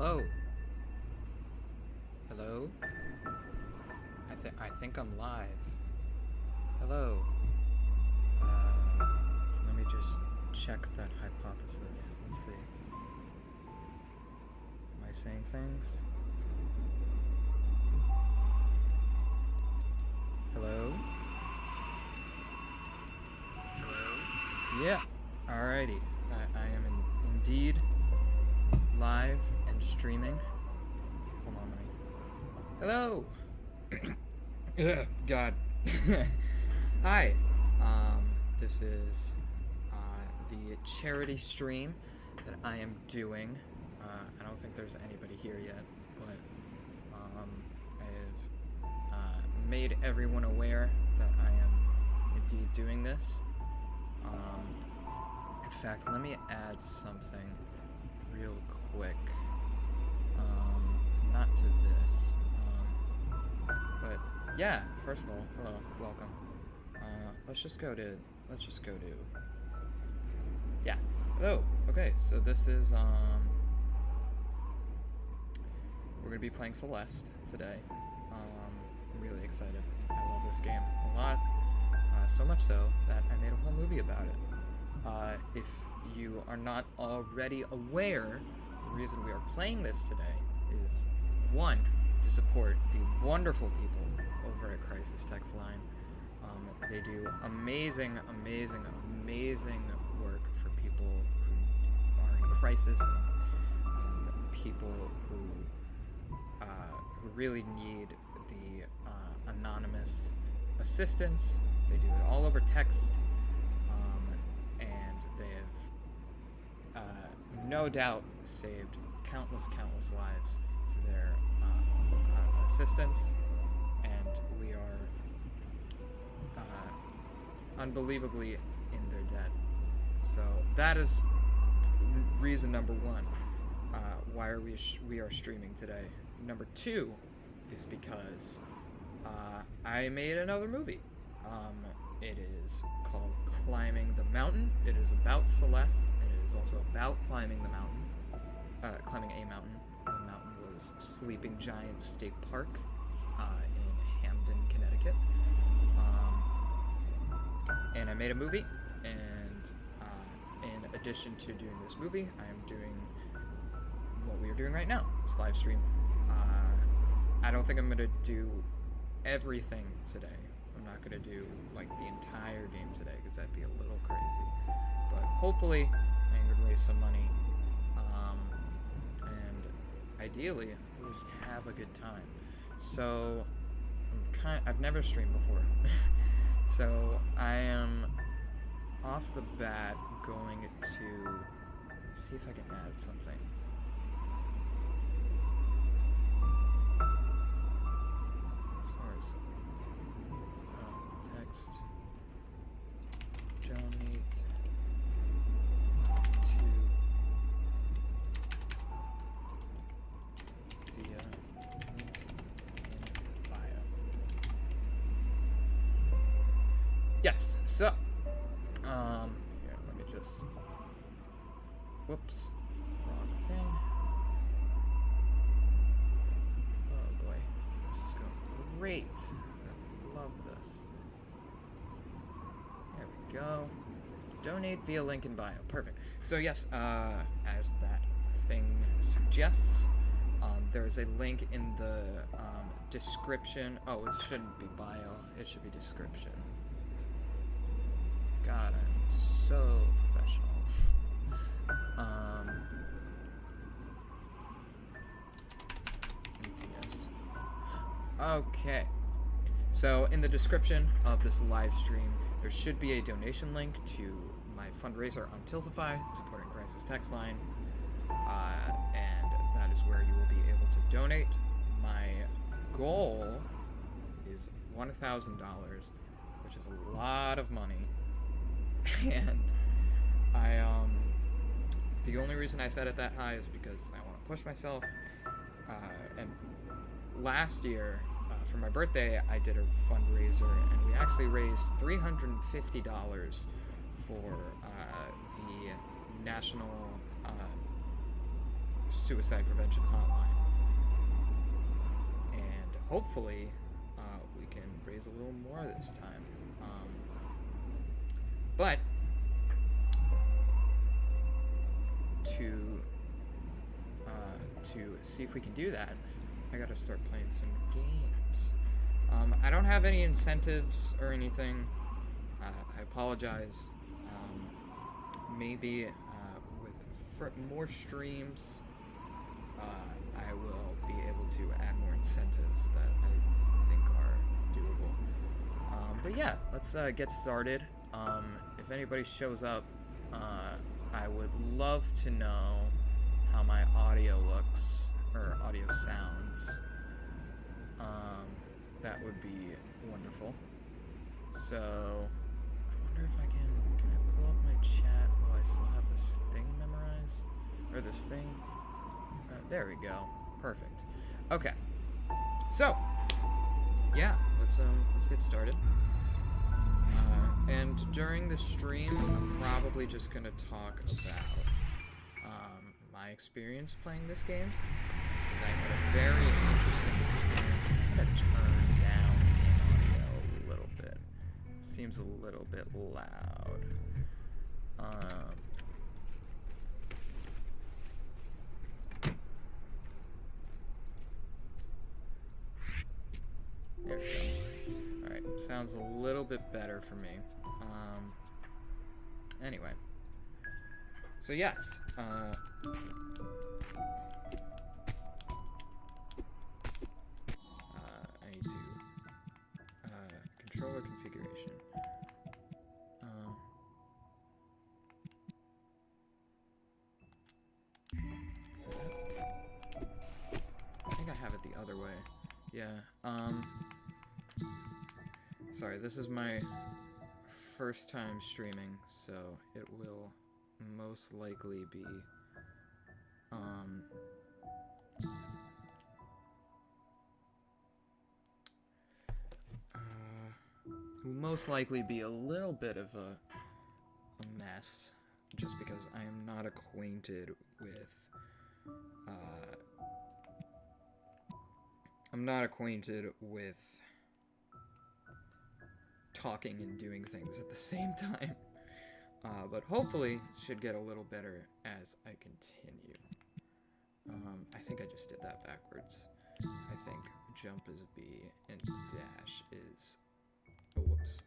Hello? Hello? I think I'm live. Hello? Let me just check that hypothesis. Let's see. Am I saying things? Hello? Hello? Yeah. Alrighty. I am indeed live and streaming. Hold on, let me... Hello! Ugh, God. Hi. This is the charity stream that I am doing. I don't think there's anybody here yet, but I have made everyone aware that I am indeed doing this. In fact, let me add something real quick. Not to this. But yeah, first of all, hello, welcome. Let's just go to yeah. Hello. Okay, so this is we're gonna be playing Celeste today. I'm really excited. I love this game a lot. So much so that I made a whole movie about it. If you are not already aware, the reason we are playing this today is, one, to support the wonderful people over at Crisis Text Line. They do amazing work for people who are in crisis and people who really need the anonymous assistance. They do it all over text, and they have no doubt saved countless lives through their assistance, and we are unbelievably in their debt. So that is reason number one why we are streaming today. Number two is because I made another movie. It is called Climbing the Mountain. It is about Celeste. It is also about climbing the mountain. Climbing a mountain. The mountain was Sleeping Giant State Park in Hamden, Connecticut. And I made a movie, and in addition to doing this movie, I am doing what we are doing right now. It's live stream. I don't think I'm going to do everything today. I'm not going to do like the entire game today because that'd be a little crazy. But hopefully I can raise some money, and ideally just have a good time. So I've never streamed before. So I am off the bat going to see if I can add something. As far as text, donate to via link in bio. Yes, so, here, let me just, whoops, wrong thing. Oh boy, this is going great. I love this. There we go. Donate via link in bio. Perfect. So yes, as that thing suggests, there is a link in the description. Oh, it shouldn't be bio. It should be description. God, I'm so professional. DS. Okay. So in the description of this live stream, there should be a donation link to my fundraiser on Tiltify, supporting Crisis Text Line, and that is where you will be able to donate. My goal is $1,000, which is a lot of money. And the only reason I set it that high is because I want to push myself. And last year, for my birthday, I did a fundraiser, and we actually raised $350 for the National suicide prevention hotline. And hopefully, we can raise a little more this time. But to see if we can do that, I gotta start playing some games. I don't have any incentives or anything. I apologize. Maybe with more streams, I will be able to add more incentives that I think are doable. But yeah, let's get started. If anybody shows up, I would love to know how my audio looks, or audio sounds. That would be wonderful. So, I wonder if I can I pull up my chat while I still have this thing memorized? Or this thing? There we go. Perfect. Okay. So, yeah, let's get started. And during the stream, I'm probably just gonna talk about my experience playing this game, because I had a very interesting experience. I'm gonna turn down the audio a little bit. Seems a little bit loud. There we go. Alright, sounds a little bit better for me. Anyway. So yes, I need to, controller configuration. Is that? I think I have it the other way. Yeah, sorry, this is my first time streaming, so it will most likely be, will most likely be a little bit of a mess, just because I am not acquainted with, talking and doing things at the same time. But hopefully should get a little better as I continue. I think I just did that backwards. I think jump is B and dash is, oh whoops,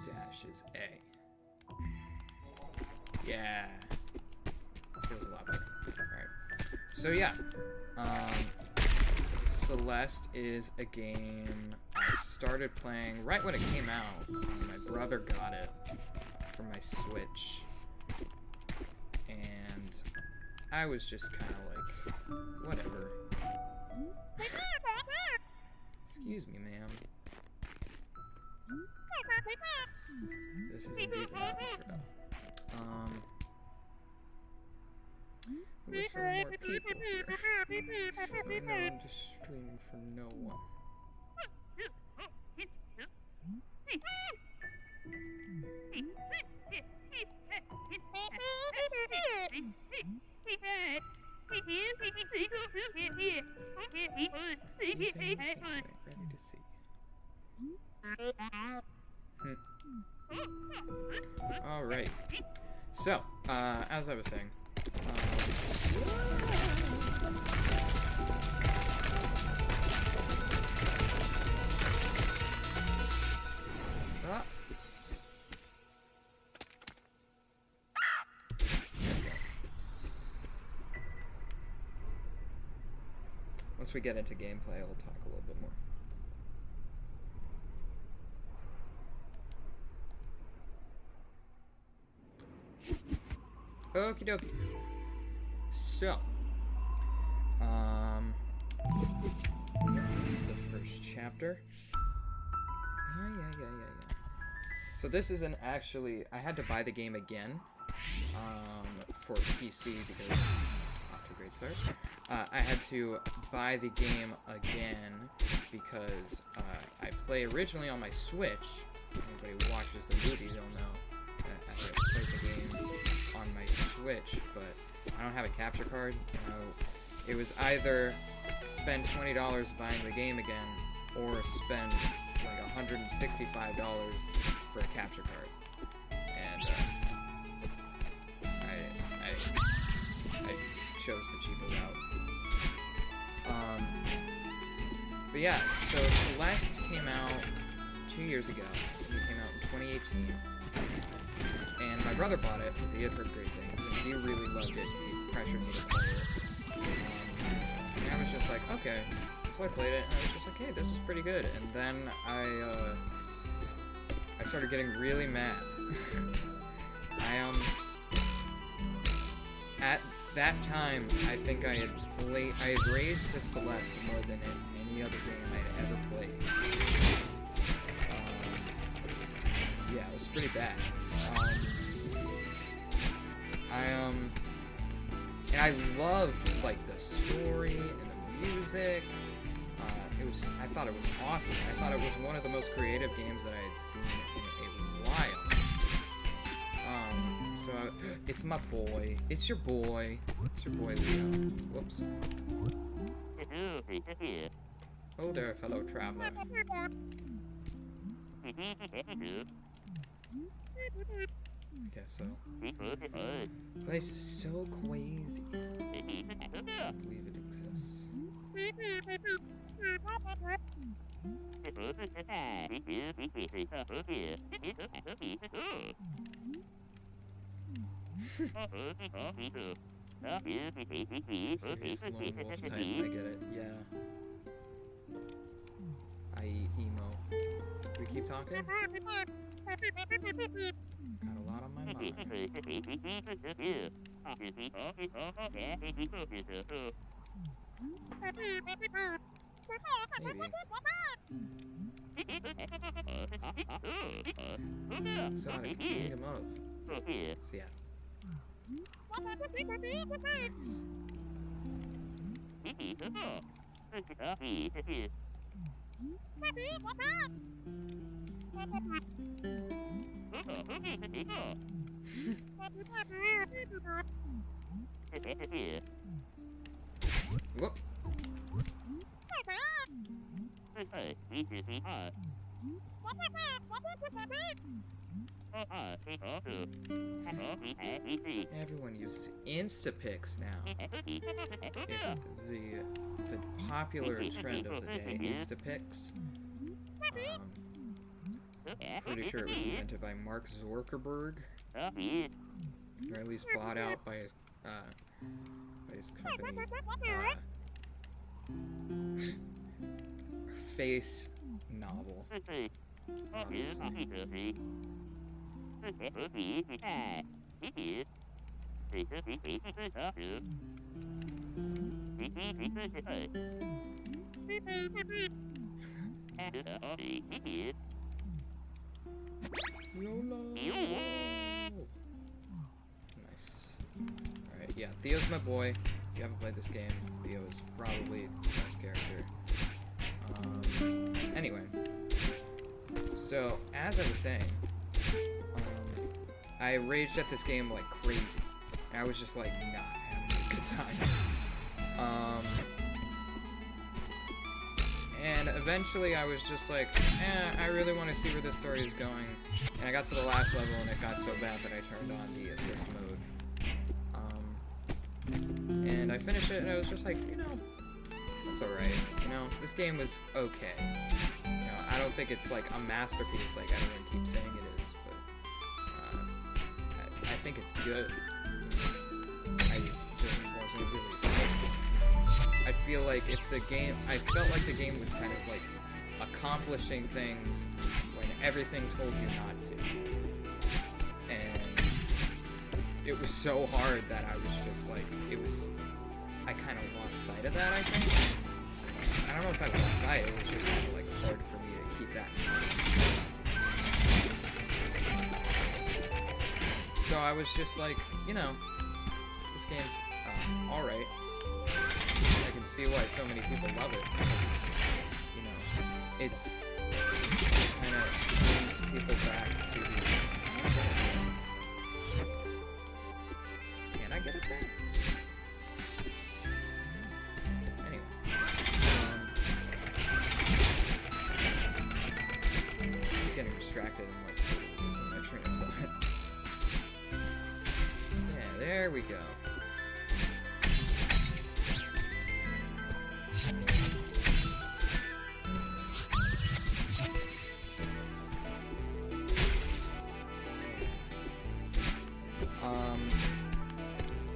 dash is A. Yeah, feels a lot better. Alright, so yeah, Celeste is a game I started playing right when it came out. My brother got it for my Switch, and I was just kind of like, whatever. Excuse me, ma'am. This is indeed the outro. I wish there were more people here. I know I'm just streaming for no one. See things I ain't ready to see. Alright. So, as I was saying, once we get into gameplay, I'll talk a little bit more. Okie dokie. So, this is the first chapter. Yeah. So this isn't actually, I had to buy the game again, for PC because, off to a great start. I had to buy the game again because, I play originally on my Switch. If anybody watches the movie, they'll know that after I played the game on my Switch, but I don't have a capture card. You know, it was either spend $20 buying the game again, or spend like $165 for a capture card. And I chose the cheaper route. But yeah, so Celeste came out 2 years ago. It came out in 2018. And my brother bought it because he had heard great things, and he really loved it. He pressured me to play it. And I was just like, okay. So I played it, and I was just like, hey, this is pretty good. And then I started getting really mad. At that time, I think I had raged at Celeste more than in any other game I'd ever played. Yeah, it was pretty bad. And I loved, like, the story and the music. I thought it was awesome. I thought it was one of the most creative games that I had seen in a while. It's my boy. It's your boy. It's your boy, Leo. Whoops. Oh there, fellow traveler. I guess so. Place is so crazy. I believe it exists. Serious lone wolf type, I get it, yeah. I eat emo. We keep talking? Got a lot on my mind. Maybe. Exotic Kingdom of Seattle. Nice. Whoop. Everyone uses Instapics now. It's the popular trend of the day, Instapics. Pretty sure it was invented by Mark Zuckerberg, or at least bought out by his company. Face novel. Obviously. Nice. Alright, yeah, Theo's my boy. If you haven't played this game, Theo is probably the best character. Anyway. So, as I was saying, I raged at this game like crazy. And I was just like not having a good time. And eventually I was just like, I really want to see where this story is going. And I got to the last level and it got so bad that I turned on the assist mode. And I finished it and I was just like, you know, that's alright. You know, this game was okay. You know, I don't think it's like a masterpiece like everyone keeps saying it is, but I think it's good. I just wasn't really feeling it. I feel like if the game, I felt like the game was kind of like accomplishing things when everything told you not to. And it was so hard that I was just like, I kind of lost sight of that, I think. I don't know if I lost sight, it was just kind of like hard for me to keep that in mind. So I was just like, you know, this game's alright. I can see why so many people love it. You know, it's kind of brings people back to the get up there? Anyway. I'm getting distracted and like losing my train of thought. Yeah, there we go.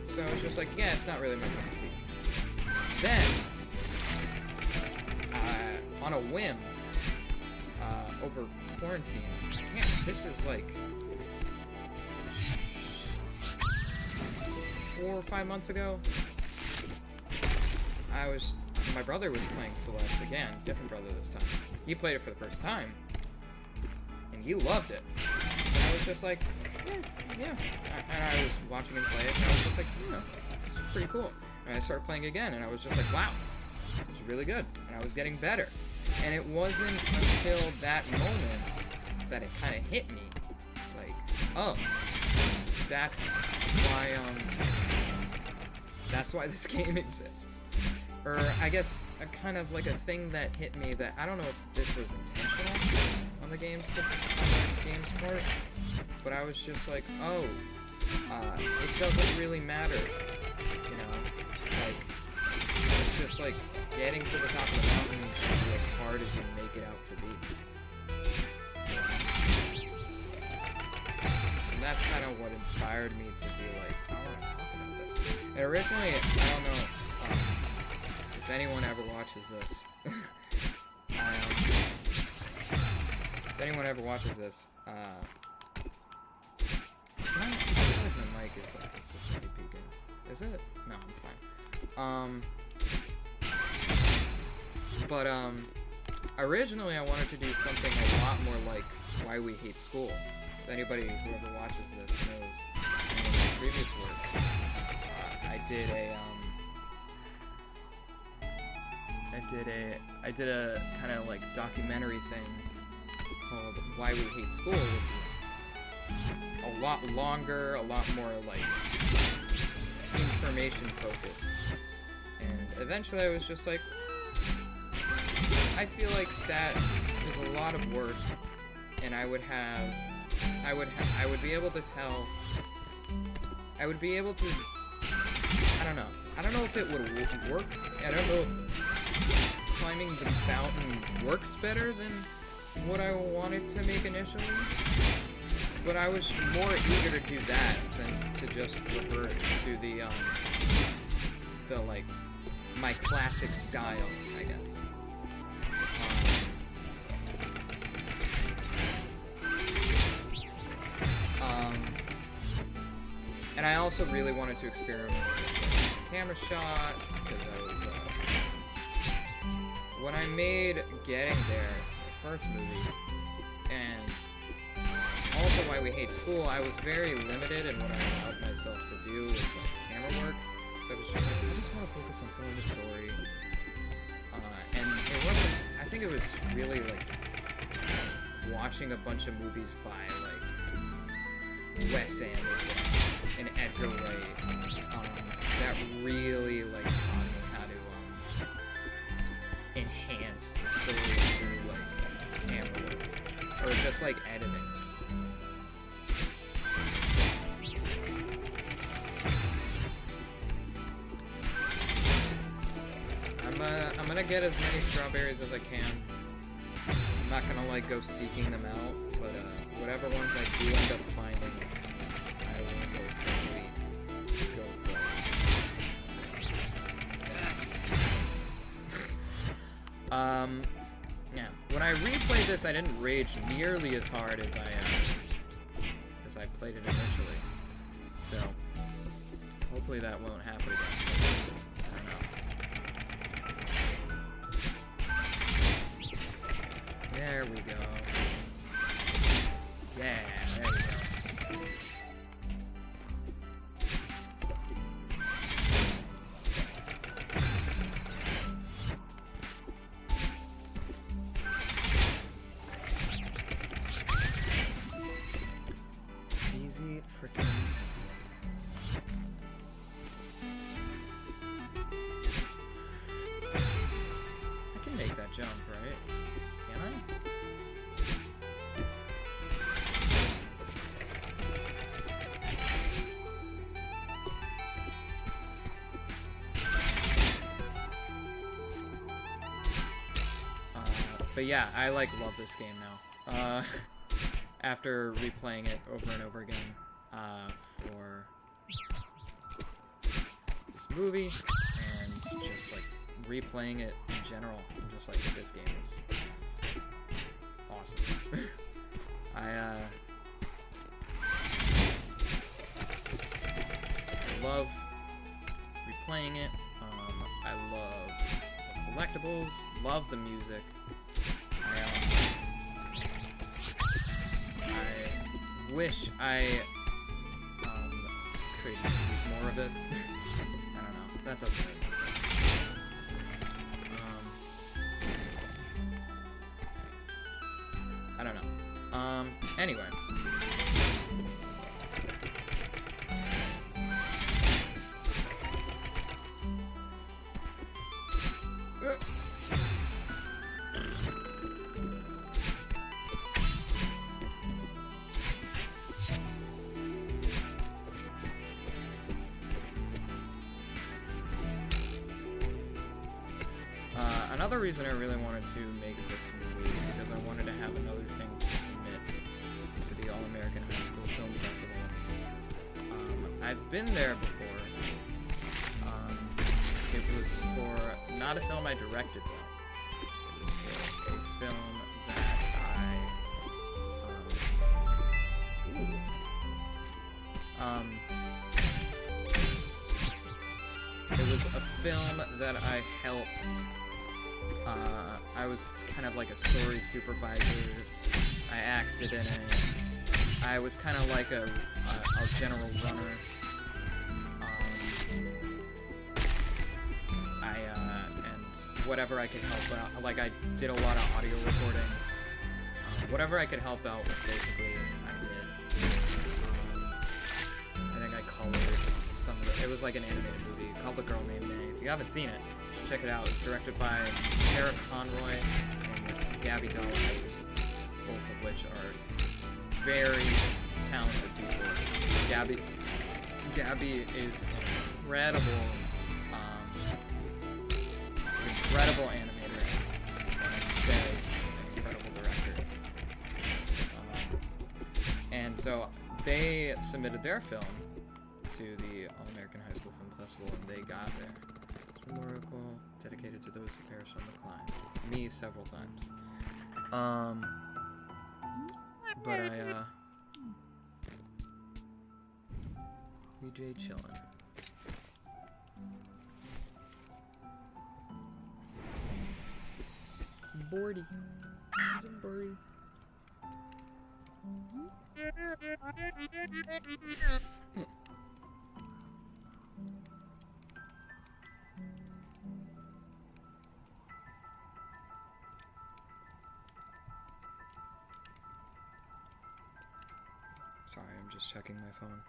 So I was just like, yeah, it's not really my cup of tea. Then, on a whim, over quarantine, man, this is like 4 or 5 months ago. My brother was playing Celeste again, different brother this time. He played it for the first time, and he loved it. And I was just like, yeah. And I was watching him play it, and I was just like, this is pretty cool. And I started playing again, and I was just like, wow, this is really good. And I was getting better. And it wasn't until that moment that it kind of hit me, like, oh, that's why this game exists. Or I guess a kind of like a thing that hit me that I don't know if this was intentional on the game's part, but I was just like, oh, it doesn't really matter, you know, like, it's just like getting to the top of the mountain should be as hard as you make it out to be. And that's kind of what inspired me to be like, I want to talk about this. And originally, I don't know if anyone ever watches this. If anyone ever watches this, I feel like my mic is like consistently peaking. Is it? No, I'm fine. But originally I wanted to do something a lot more like Why We Hate School. If anybody who ever watches this knows in my previous work, I did a kind of like documentary thing called Why We Hate School, which is a lot longer, a lot more like information focused. And eventually I was just like, I feel like that is a lot of work, and I would be able to tell, I don't know if it would work. I don't know if climbing the mountain works better than what I wanted to make initially, but I was more eager to do that than to just revert to the like, my classic style, I guess. And I also really wanted to experiment with camera shots, because I was, when I made Getting There, the first movie, and also Why We Hate School, I was very limited in what I allowed myself to do with camera work, so I was just like, I just want to focus on telling the story, and it wasn't, I think it was really, like, watching a bunch of movies by, like, Wes Anderson and Edgar Wright, that really, like, taught me how to, enhance the story through, like, camera work, or just, like, editing. I'm gonna get as many strawberries as I can. I'm not gonna, like, go seeking them out, but, whatever ones I do end up finding, I will most likely go for. Yeah. When I replayed this, I didn't rage nearly as hard as I played it initially. So, hopefully that won't happen again. I don't know. There we go. Yeah, there we go. Easy freaking. right? Can I? But yeah, I like love this game now. After replaying it over and over again for this movie and just like replaying it in general, I'm just like, this game is awesome. I love replaying it. I love the collectibles, love the music. I wish I could use more of it. I don't know. That doesn't really make sense. I don't know. Anyway. Another reason I really wanted to make this movie is because I wanted to have another thing to submit to the All-American High School Film Festival. I've been there before. It was for not a film I directed though. It was for a film that it was a film that I helped. I was kind of like a story supervisor. I acted in it. I was kind of like a general runner. And whatever I could help out, like I did a lot of audio recording. Whatever I could help out with, basically, I did. I think I colored some of it. It was like an animated movie called The Girl Named May. If you haven't seen it, you should check it out. It's directed by Sarah Conroy and Gabby Dollahite, both of which are very talented people. Gabby is incredible animator, and Sarah's an incredible director. And so they submitted their film to the All-American High School Film Festival, and they got there. It's a memorial dedicated to those who perished on the climb. Me several times. But VJ chillin'. Bordy. Bordy. Sorry, I'm just checking my phone.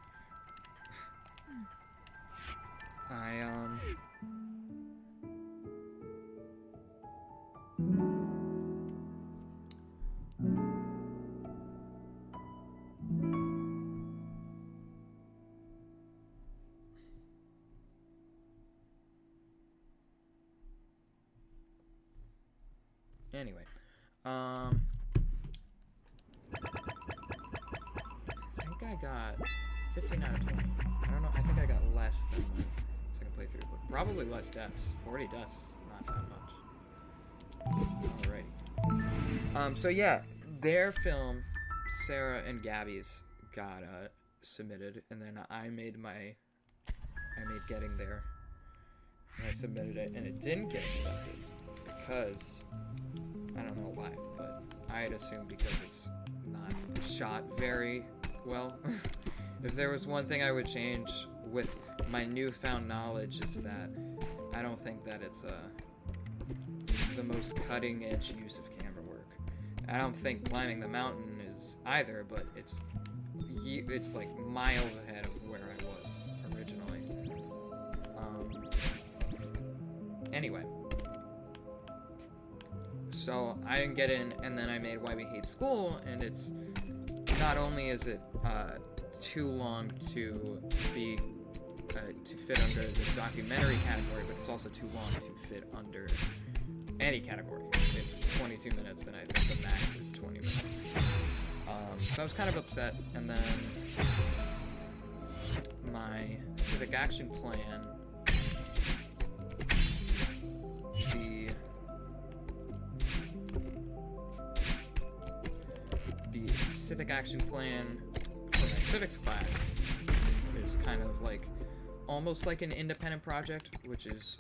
Anyway, I think I got 15 out of 20. I don't know, I think I got less than my second playthrough, but probably less deaths. 40 deaths, not that much. Alrighty. So yeah, their film, Sarah and Gabby's, got submitted, and then I made Getting There, and I submitted it, and it didn't get accepted, because, I don't know why, but I'd assume because it's not shot very well. If there was one thing I would change with my newfound knowledge, is that I don't think that it's the most cutting edge use of camera work. I don't think Climbing the Mountain is either, but it's like miles ahead of where I was originally. Anyway, So I didn't get in, and then I made Why We Hate School, and it's not only is it too long to be to fit under the documentary category, but it's also too long to fit under any category. It's 22 minutes, and I think the max is 20 minutes. So I was kind of upset, and then my civic action plan, the civic action plan for my civics class is kind of like almost like an independent project, which is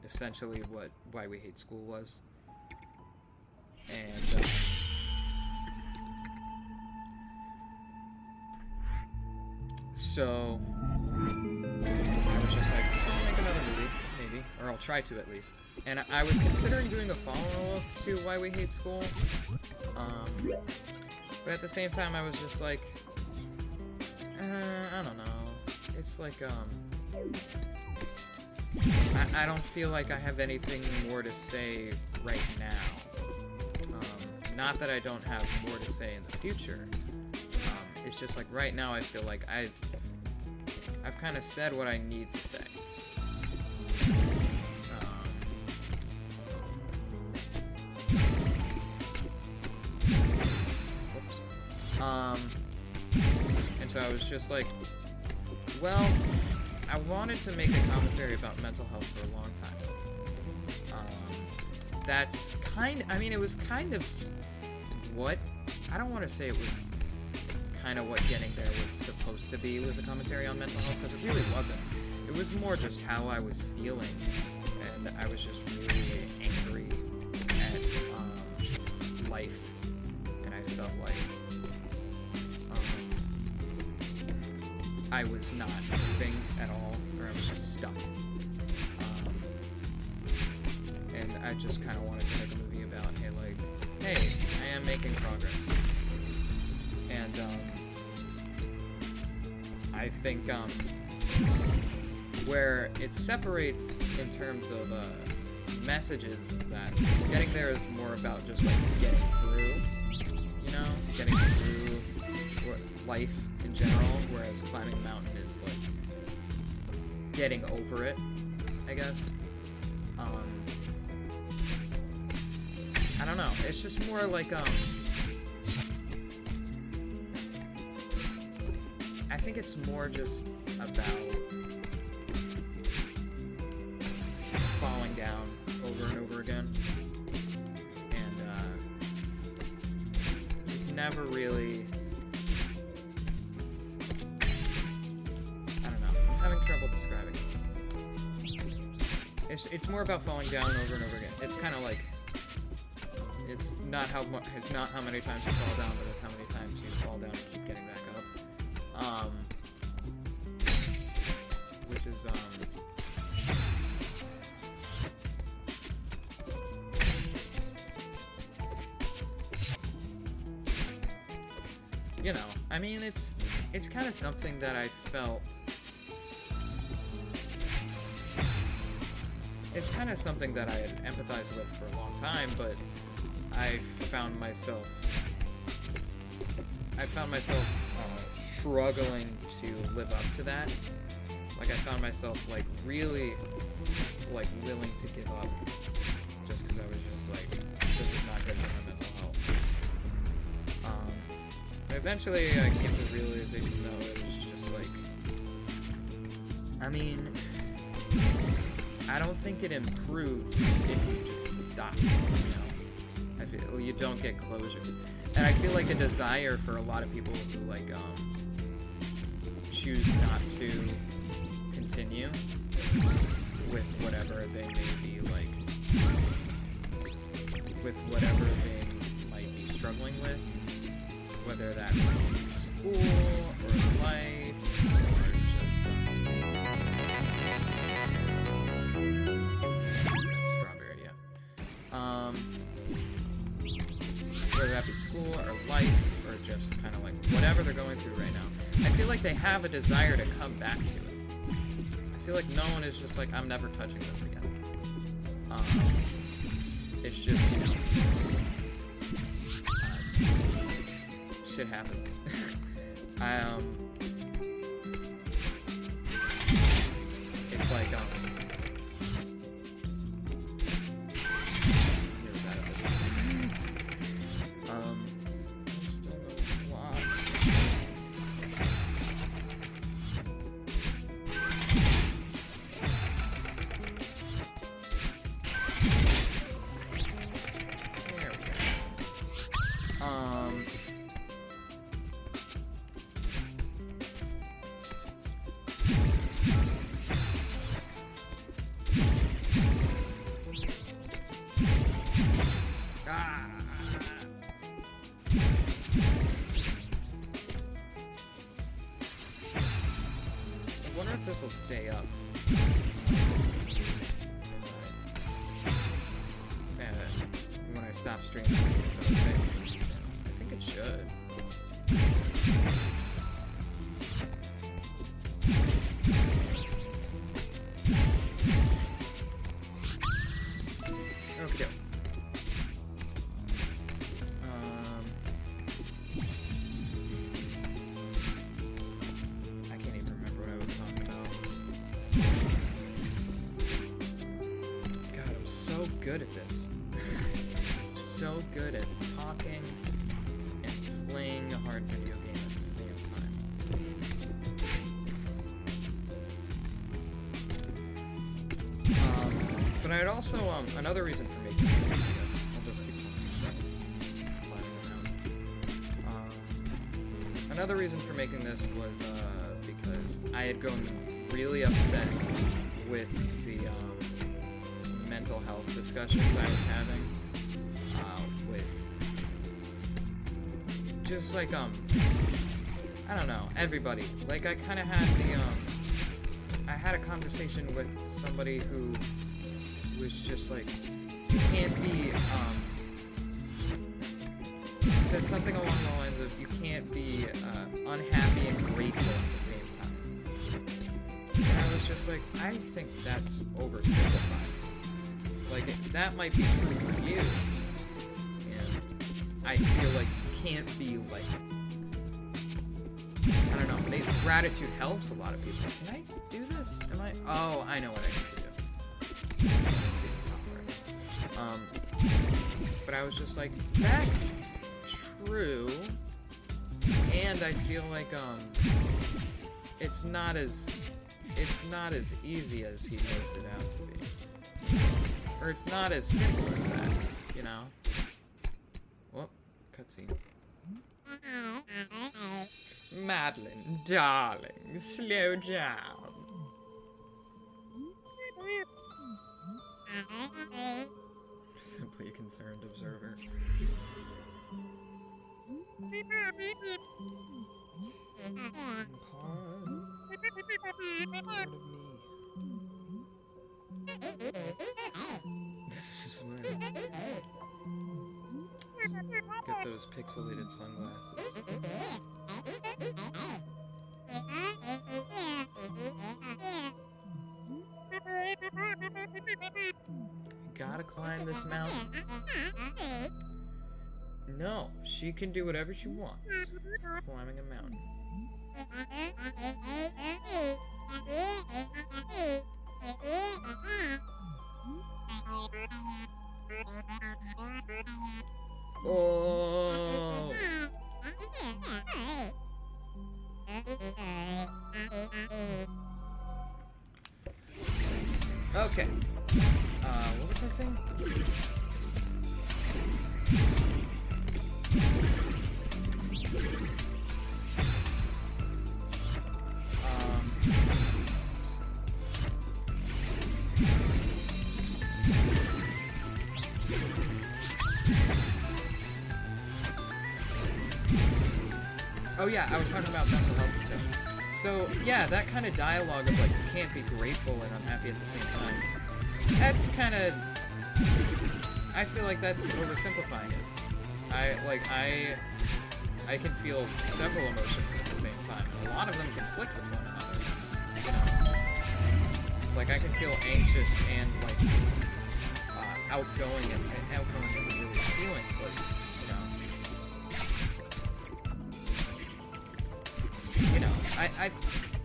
essentially what Why We Hate School was. And so I was just like, so I'll make another movie, maybe, or I'll try to at least. And I was considering doing a follow-up to Why We Hate School, but at the same time I was just like, I don't know. It's like, I don't feel like I have anything more to say right now. Not that I don't have more to say in the future. It's just like right now I feel like I've kind of said what I need to say. And so I was just like, well, I wanted to make a commentary about mental health for a long time. That's I mean, it was kind of what, I don't want to say it was kind of what Getting There was supposed to be, was a commentary on mental health, because it really wasn't. It was more just how I was feeling, and I was just really angry at life, and I felt like I was not moving at all, or I was just stuck. And I just kind of wanted to make a movie about, hey, I am making progress. And I think where it separates in terms of messages is that Getting There is more about just like getting through, getting through life in general, whereas Climbing a Mountain is like getting over it, I guess. I don't know, it's just more like I think it's more just about falling down over and over again, and just never really, I don't know, I'm having trouble describing it. It's more about falling down over and over again. It's kind of like, it's not how many times you fall down, but it's how many times you fall down and keep getting back up. Which is, I mean, it's kind of something that I felt, it's kind of something that I had empathized with for a long time, but I found myself struggling to live up to that. Like, I found myself, like, really, like, willing to give up just because I was just like, this is not good for my mental health. Eventually, I came to the realization, though, it was just like, I mean, I don't think it improves if you just stop, I feel you don't get closure. And I feel like a desire for a lot of people who, like, choose not to continue with whatever they may be, like, with whatever they might be struggling with, whether that be school or life or just strawberry, yeah. Whether that be school or life or just kind of like whatever they're going through right now, I feel like they have a desire to come back to it. I feel like no one is just like, I'm never touching this again. It's just, you know, shit happens. It's like, still a lot. There we go. I wonder if this will stay up. When I stop streaming, I think it should. Okay. I can't even remember what I was talking about. God, I'm so good at this. So good at talking and playing a hard video game at the same time. But I'd also, another reason for making this, I'll just keep talking around. Another reason for making this was, because I had grown really upset with the, mental health discussions I was having. Just like, I don't know, everybody. Like, I kind of had I had a conversation with somebody who was just like, you can't be, said something along the lines of, you can't be, unhappy and grateful at the same time. And I was just like, I think that's oversimplified. Like, that might be true for you. And I feel like can't be like, I don't know, maybe gratitude helps a lot of people. Can I do this? Oh, I know what I need to do. Let's see the top right. But I was just like, that's true, and I feel like, it's not as easy as he makes it out to be. Or it's not as simple as that, you know? Whoop, cutscene. Madeline, darling, slow down. Simply a concerned observer. Part of me. This is where. Get those pixelated sunglasses. Gotta climb this mountain. No, she can do whatever she wants. It's climbing a mountain. Oh. Okay. What was I saying? Oh yeah, I was talking about mental health and stuff. So yeah, that kind of dialogue of like, you can't be grateful and unhappy at the same time. That's kind of, I feel like that's oversimplifying it. I can feel several emotions at the same time, and a lot of them conflict with one another. You know, like I can feel anxious and like outgoing and outgoing isn't really appealing, but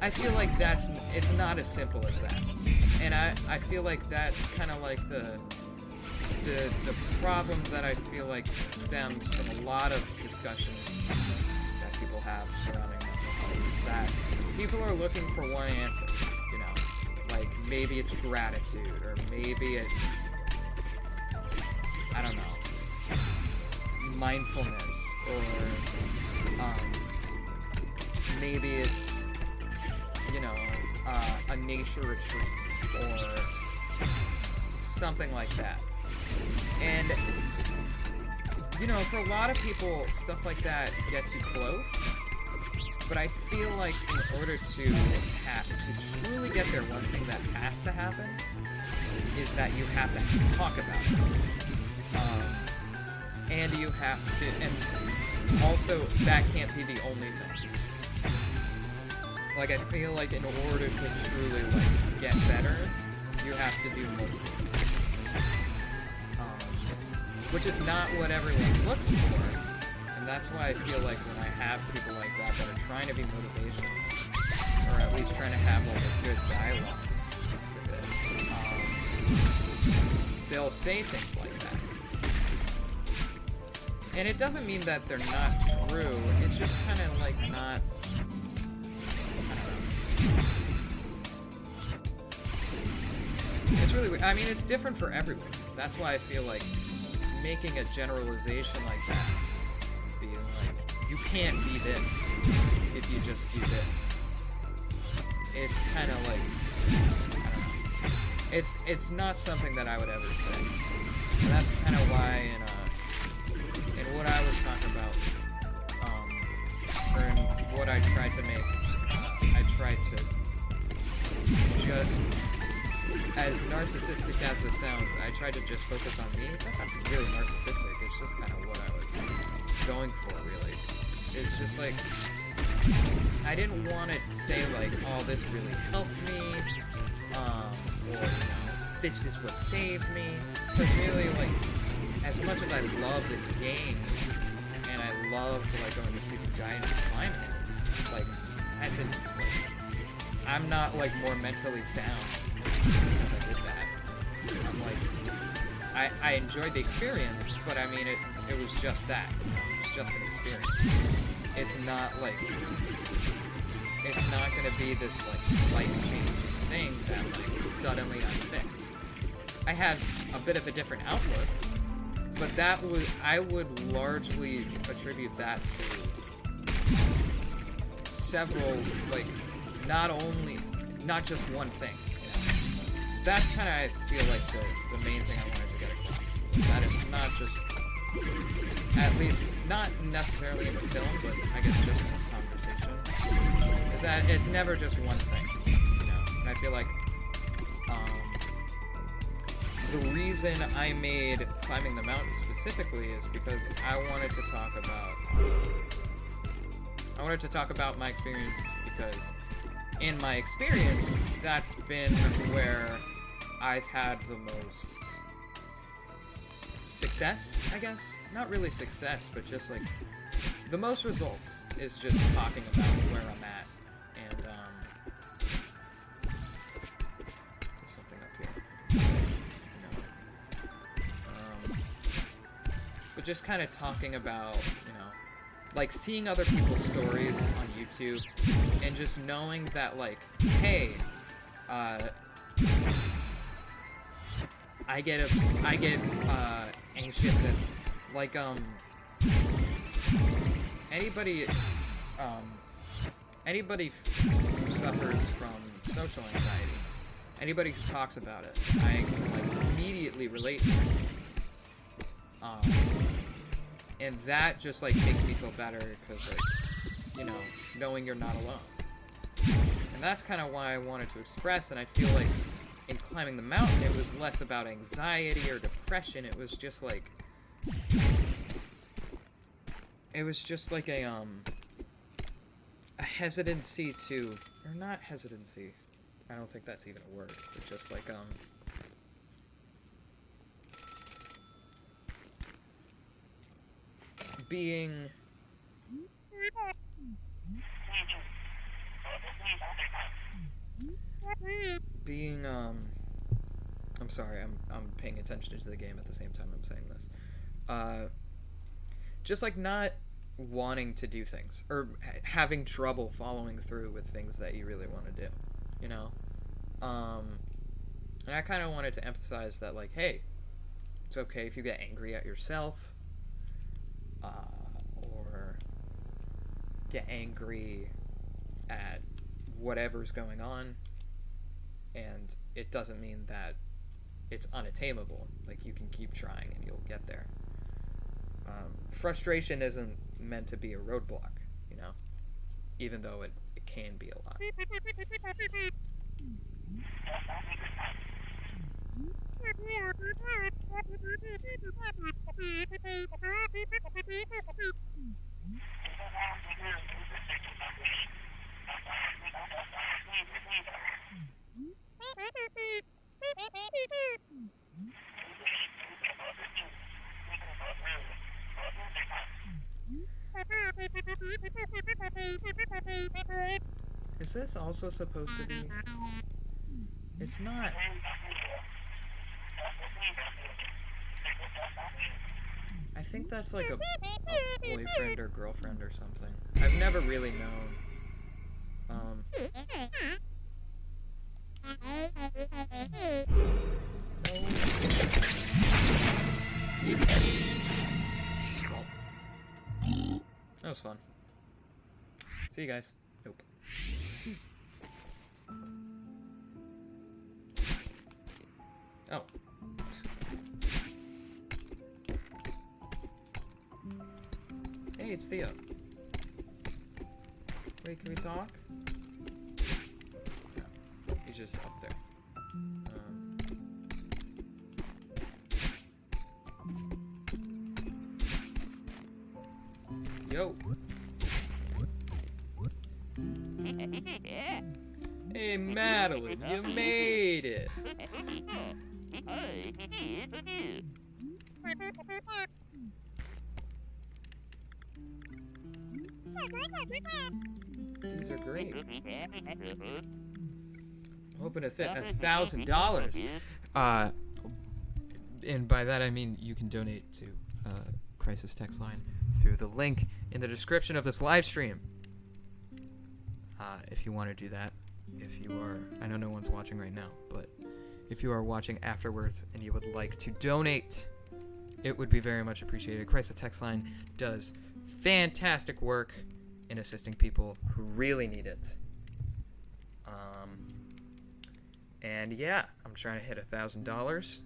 I feel like it's not as simple as that, and I feel like that's kind of like the problem that I feel like stems from a lot of discussions that people have surrounding mental health, is that people are looking for one answer, like maybe it's gratitude, or maybe it's, I don't know, mindfulness, or maybe it's, a nature retreat, or something like that. And, for a lot of people, stuff like that gets you close, but I feel like in order to truly get there, one thing that has to happen is that you have to talk about it. And you have to, and also, that can't be the only thing. Like, I feel like in order to truly, get better, you have to do more. Which is not what everyone looks for. And that's why I feel like when I have people like that are trying to be motivational, or at least trying to have, a good dialogue with it, they'll say things like that. And it doesn't mean that they're not true, it's just kind of, not... It's really weird. I mean, it's different for everyone. That's why I feel like making a generalization like that, being like, you can't be this if you just do this. It's kind of like, I don't know. It's not something that I would ever say. And that's kind of why in what I was talking about, or in what I tried to make, I tried to judge. As narcissistic as this sounds, I tried to just focus on me. That's not really narcissistic, it's just kind of what I was going for, really. It's just like, I didn't want to say oh, this really helped me, or, this is what saved me. But really, as much as I love this game, and I love, going to see the giant and climbing it, I'm not, more mentally sound because I did that. I enjoyed the experience, but I mean, it was just that. It was just an experience. It's not it's not going to be this, life-changing thing that, suddenly I'm fixed. I have a bit of a different outlook, but I would largely attribute that to several, not just one thing. That's kind of, I feel like, the main thing I wanted to get across. That it's not just, at least, not necessarily in the film, but I guess just in this conversation, is that it's never just one thing, And I feel like, the reason I made Climbing the Mountain specifically is because I wanted to talk about my experience, because in my experience, that's been where I've had the most success, I guess. Not really success, but just the most results is just talking about where I'm at. And there's something up here. But just kind of talking about, seeing other people's stories on YouTube, and just knowing that, hey, I get anxious at, anybody who suffers from social anxiety, anybody who talks about it, I can, immediately relate to. And that just, makes me feel better, because, knowing you're not alone. And that's kind of why I wanted to express, and I feel like in Climbing the Mountain, it was less about anxiety or depression. It was just, a hesitancy to, or not hesitancy, I don't think that's even a word, but just, being I'm sorry, I'm paying attention to the game at the same time I'm saying this. Just like not wanting to do things or having trouble following through with things that you really want to do, you know? And I kind of wanted to emphasize that, like, hey, it's okay if you get angry at yourself, or get angry at whatever's going on, and it doesn't mean that it's unattainable. Like, you can keep trying and you'll get there. Frustration isn't meant to be a roadblock, you know, even though it can be a lot. Is this also supposed to be? It's not. I think that's like a boyfriend or girlfriend or something. I've never really known. That was fun. See you guys. Nope. Oh. Hey, it's Theo. Wait, can we talk? No, he's just up there. Yo. Hey, Madeline, you made it. These are great. Hoping to fit $1,000. And by that I mean you can donate to Crisis Text Line through the link in the description of this live stream. If you want to do that, if you are, I know no one's watching right now, but if you are watching afterwards and you would like to donate, it would be very much appreciated. Crisis Text Line does fantastic work in assisting people who really need it. And yeah, I'm trying to hit $1,000.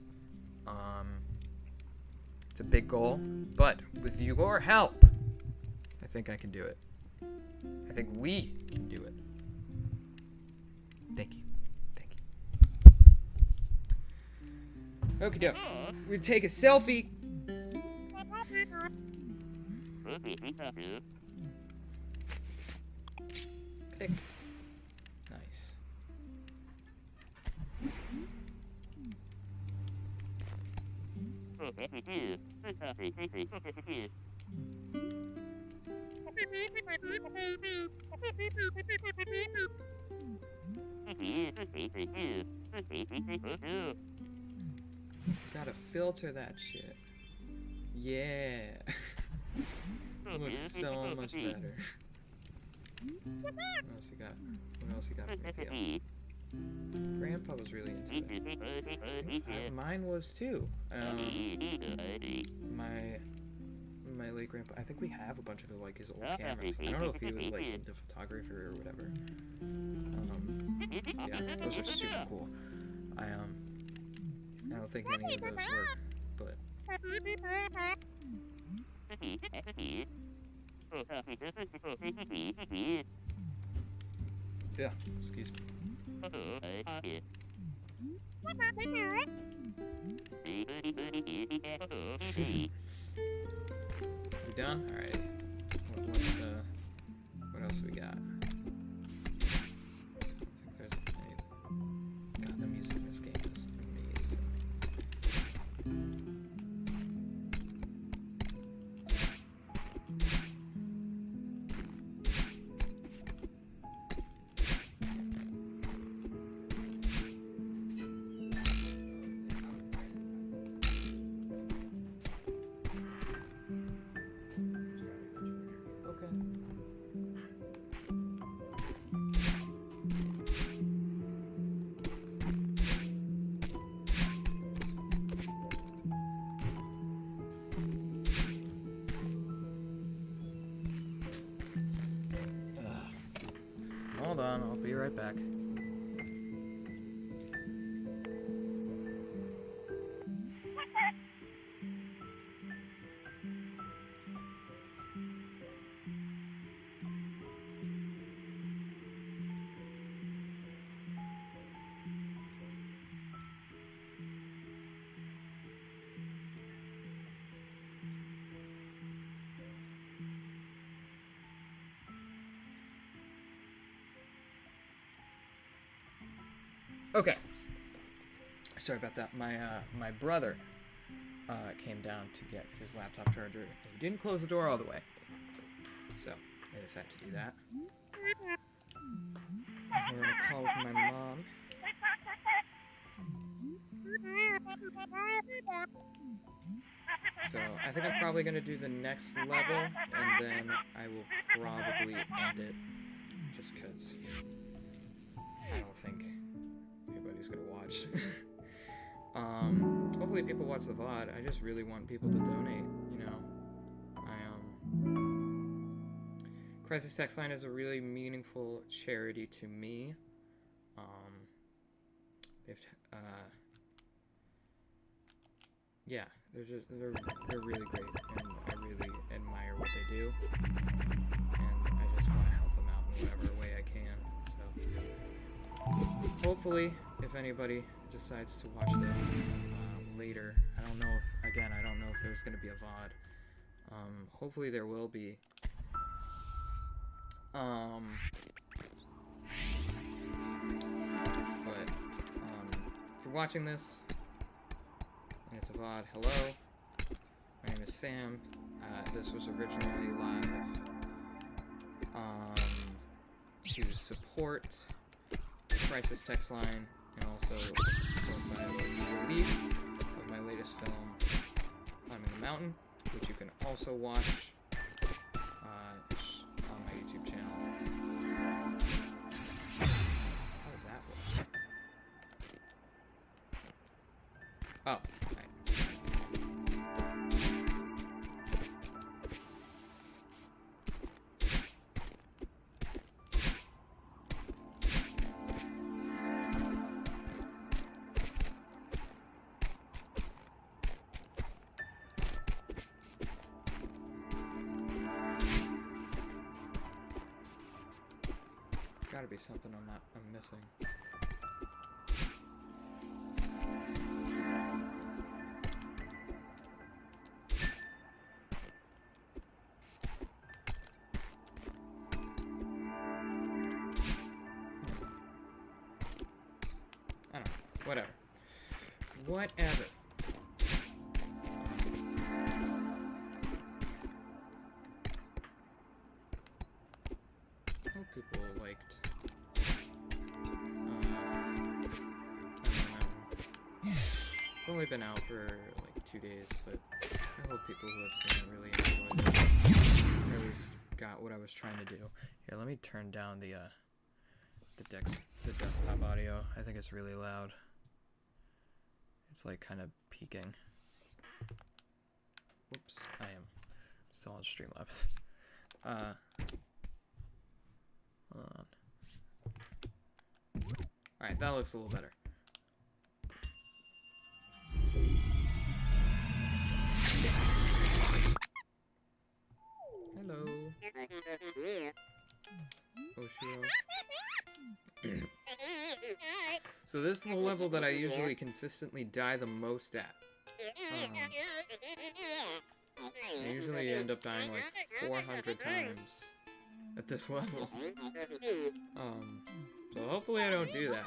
It's a big goal, but with your help, I think I can do it. I think we can do it. Thank you. Thank you. Okie doke. We take a selfie. Click. Nice. Gotta filter that shit. Yeah. Looks so much better. What else you got? What else you got for me, Theo? Grandpa was really into it. Mine was too. My late grandpa. I think we have a bunch of like his old cameras. I don't know if he was like into photography or whatever. Yeah, those are super cool. I don't think any of those work, but. Yeah, excuse me. You done? Alright. What else we got? I think there's God, the music in this game is amazing. hold on. I'll be right back. Okay. Sorry about that. My brother came down to get his laptop charger, and he didn't close the door all the way. So I just had to do that. We're on a call with my mom. So I think I'm probably gonna do the next level, and then I will probably end it, just because I don't think anybody's gonna watch. Hopefully people watch the VOD. I just really want people to donate, you know. Crisis Text Line is a really meaningful charity to me. Yeah, they're really great, and I really admire what they do, and I just want to help them out in whatever way I can. So hopefully, if anybody decides to watch this later, I don't know if there's going to be a VOD. Hopefully there will be. But if you're watching this and it's a VOD, hello, my name is Sam. This was originally live to support Crisis Text Line, and also coincide with the release of my latest film, Climbing the Mountain, which you can also watch on my YouTube channel. How does that work? Oh, right. Gotta be something I'm missing. I don't know. Whatever. Hope people liked. It's only been out for like 2 days, but I hope people who have seen it really enjoyed it. Or at least got what I was trying to do. Here, let me turn down the desktop audio. I think it's really loud. It's like kind of peaking. Whoops, I am still on Streamlabs. Hold on. Alright, that looks a little better. Hello. Oshiro. So this is the level that I usually consistently die the most at. I usually end up dying like 400 times at this level. So hopefully I don't do that.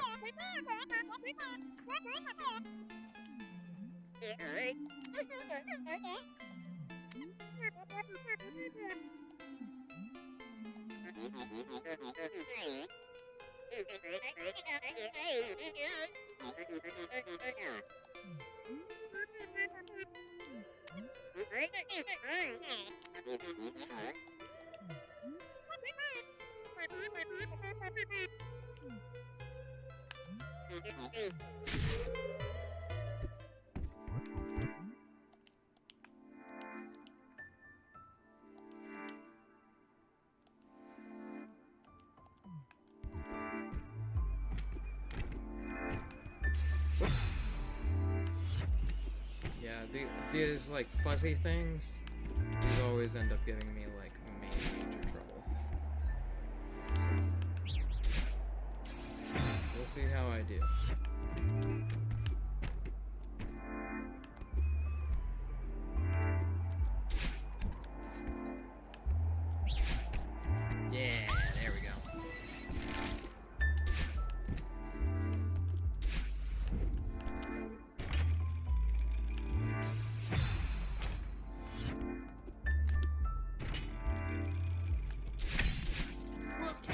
these like fuzzy things, these always end up giving me like major trouble. So, we'll see how I do. Yeah, there we go. Whoops.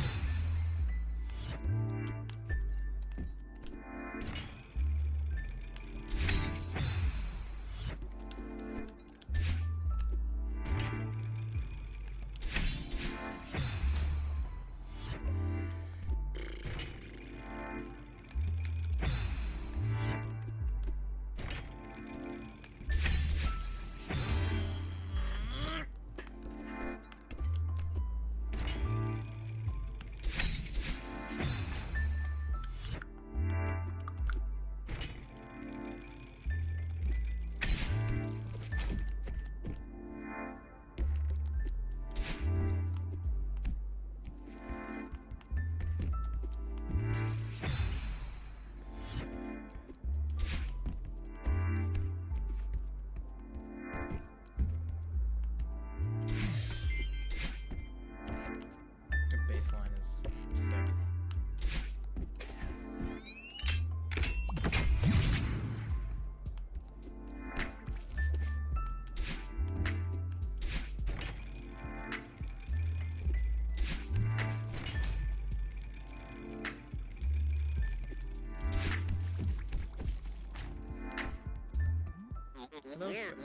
Baseline is sick. Hello, sir.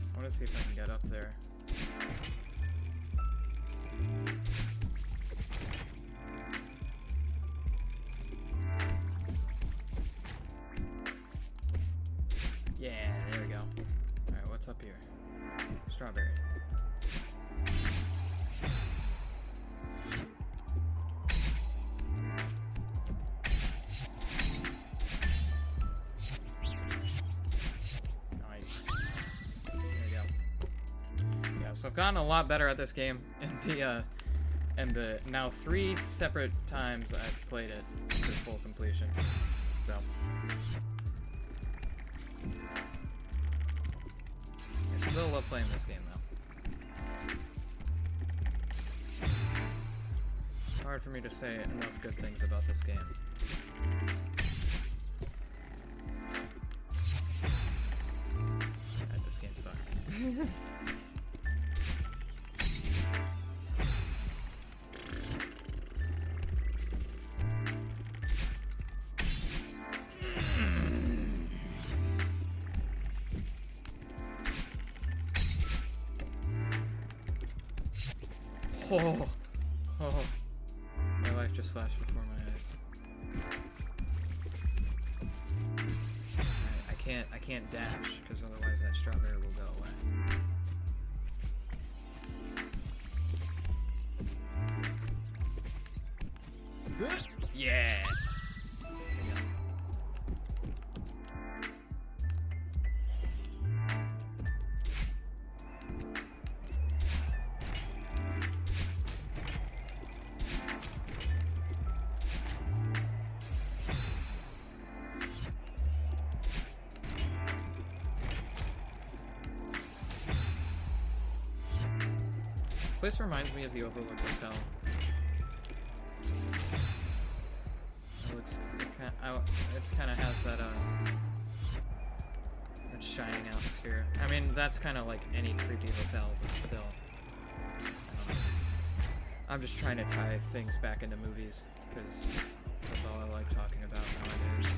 I want to see if I can get up there. Yeah, there we go. Alright, what's up here? Strawberry. Nice. There we go. Yeah, so I've gotten a lot better at this game in the now 3 separate times I've played it to full completion. So I still love playing this game, though. It's hard for me to say enough good things about this game. Alright, this game sucks. Oh, my life just flashed before my eyes. I can't dash because otherwise that strawberry will go away. Yeah. This place reminds me of the Overlook Hotel. It kind of has that that shining atmosphere. I mean, that's kind of like any creepy hotel, but still. I don't know. I'm just trying to tie things back into movies because that's all I like talking about nowadays.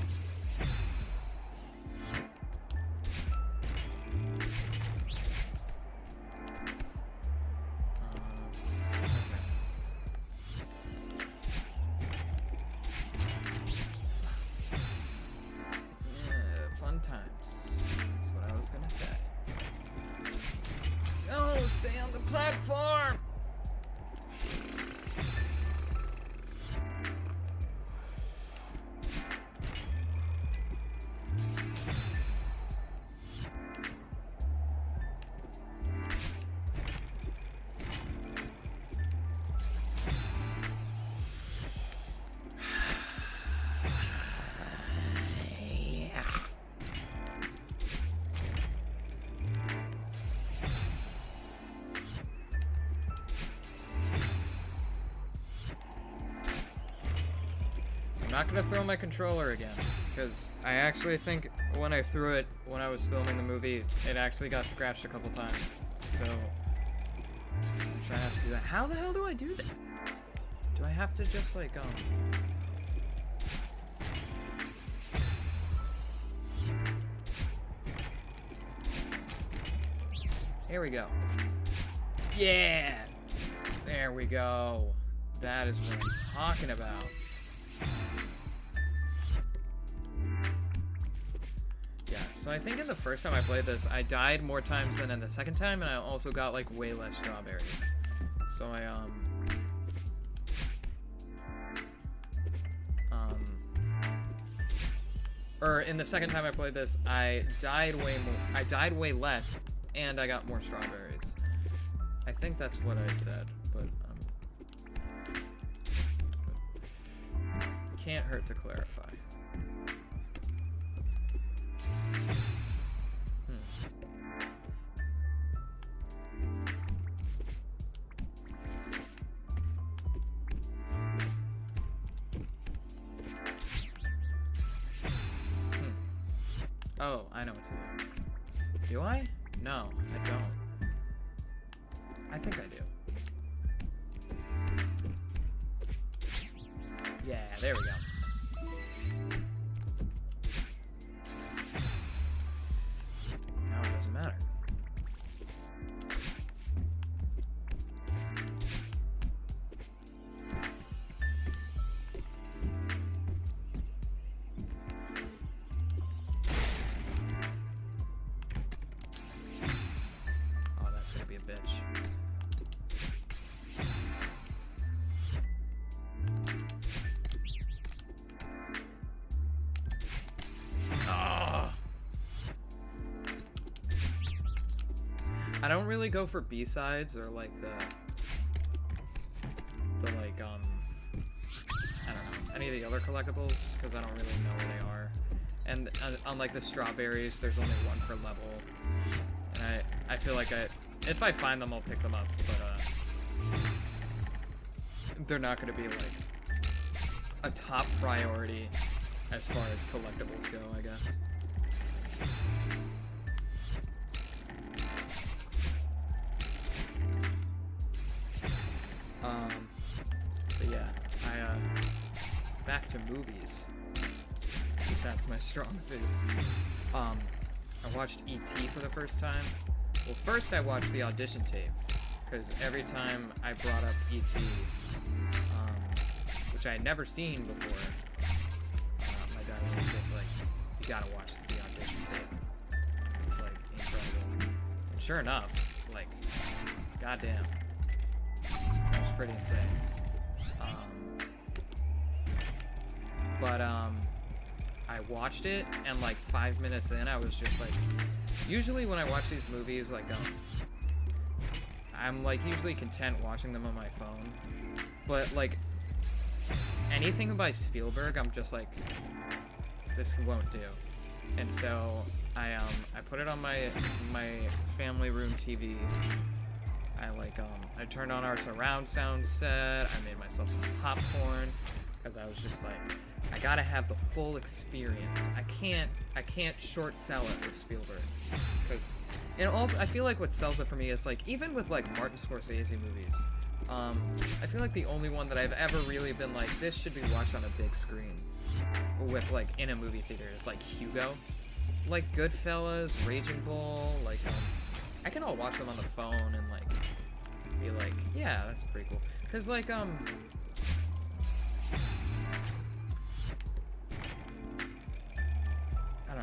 stay on the platform! I'm not gonna throw my controller again, because I actually think when I threw it when I was filming the movie, it actually got scratched a couple times. So I'm trying not to do that. How the hell do I do that? Do I have to just like Here we go. Yeah! There we go. That is what I'm talking about. Yeah, so I think in the first time I played this, I died more times than in the second time, and I also got, like, way less strawberries. So or in the second time I played this, I died way less, and I got more strawberries. I think that's what I said, but, can't hurt to clarify. Oh, I know what to do. Do I? No, I don't. I think I do. Yeah, there we go. Now it doesn't matter. I don't really go for B-sides or like the like I don't know, any of the other collectibles, because I don't really know where they are. And unlike the strawberries, there's only one per level. And I feel like if I find them, I'll pick them up, but they're not gonna be like a top priority as far as collectibles go, I guess. But yeah, back to movies. Because that's my strong suit. I watched E.T. for the first time. Well, first I watched the audition tape, because every time I brought up E.T., which I had never seen before, my dad was just like, you gotta watch the audition tape. It's like incredible. And sure enough, like, goddamn. That was pretty insane. I watched it, and like 5 minutes in, I was just like, usually when I watch these movies, like, I'm like usually content watching them on my phone, but like anything by Spielberg, I'm just like, this won't do. And so I put it on my family room TV. I turned on our surround sound set. I made myself some popcorn, because I was just like, I gotta have the full experience. I can't short sell it with Spielberg, because, and also I feel like what sells it for me is like, even with like Martin Scorsese movies, I feel like the only one that I've ever really been like, this should be watched on a big screen with like in a movie theater is like Hugo, like Goodfellas, Raging Bull, like I can all watch them on the phone and like be like, yeah, that's pretty cool, because like I don't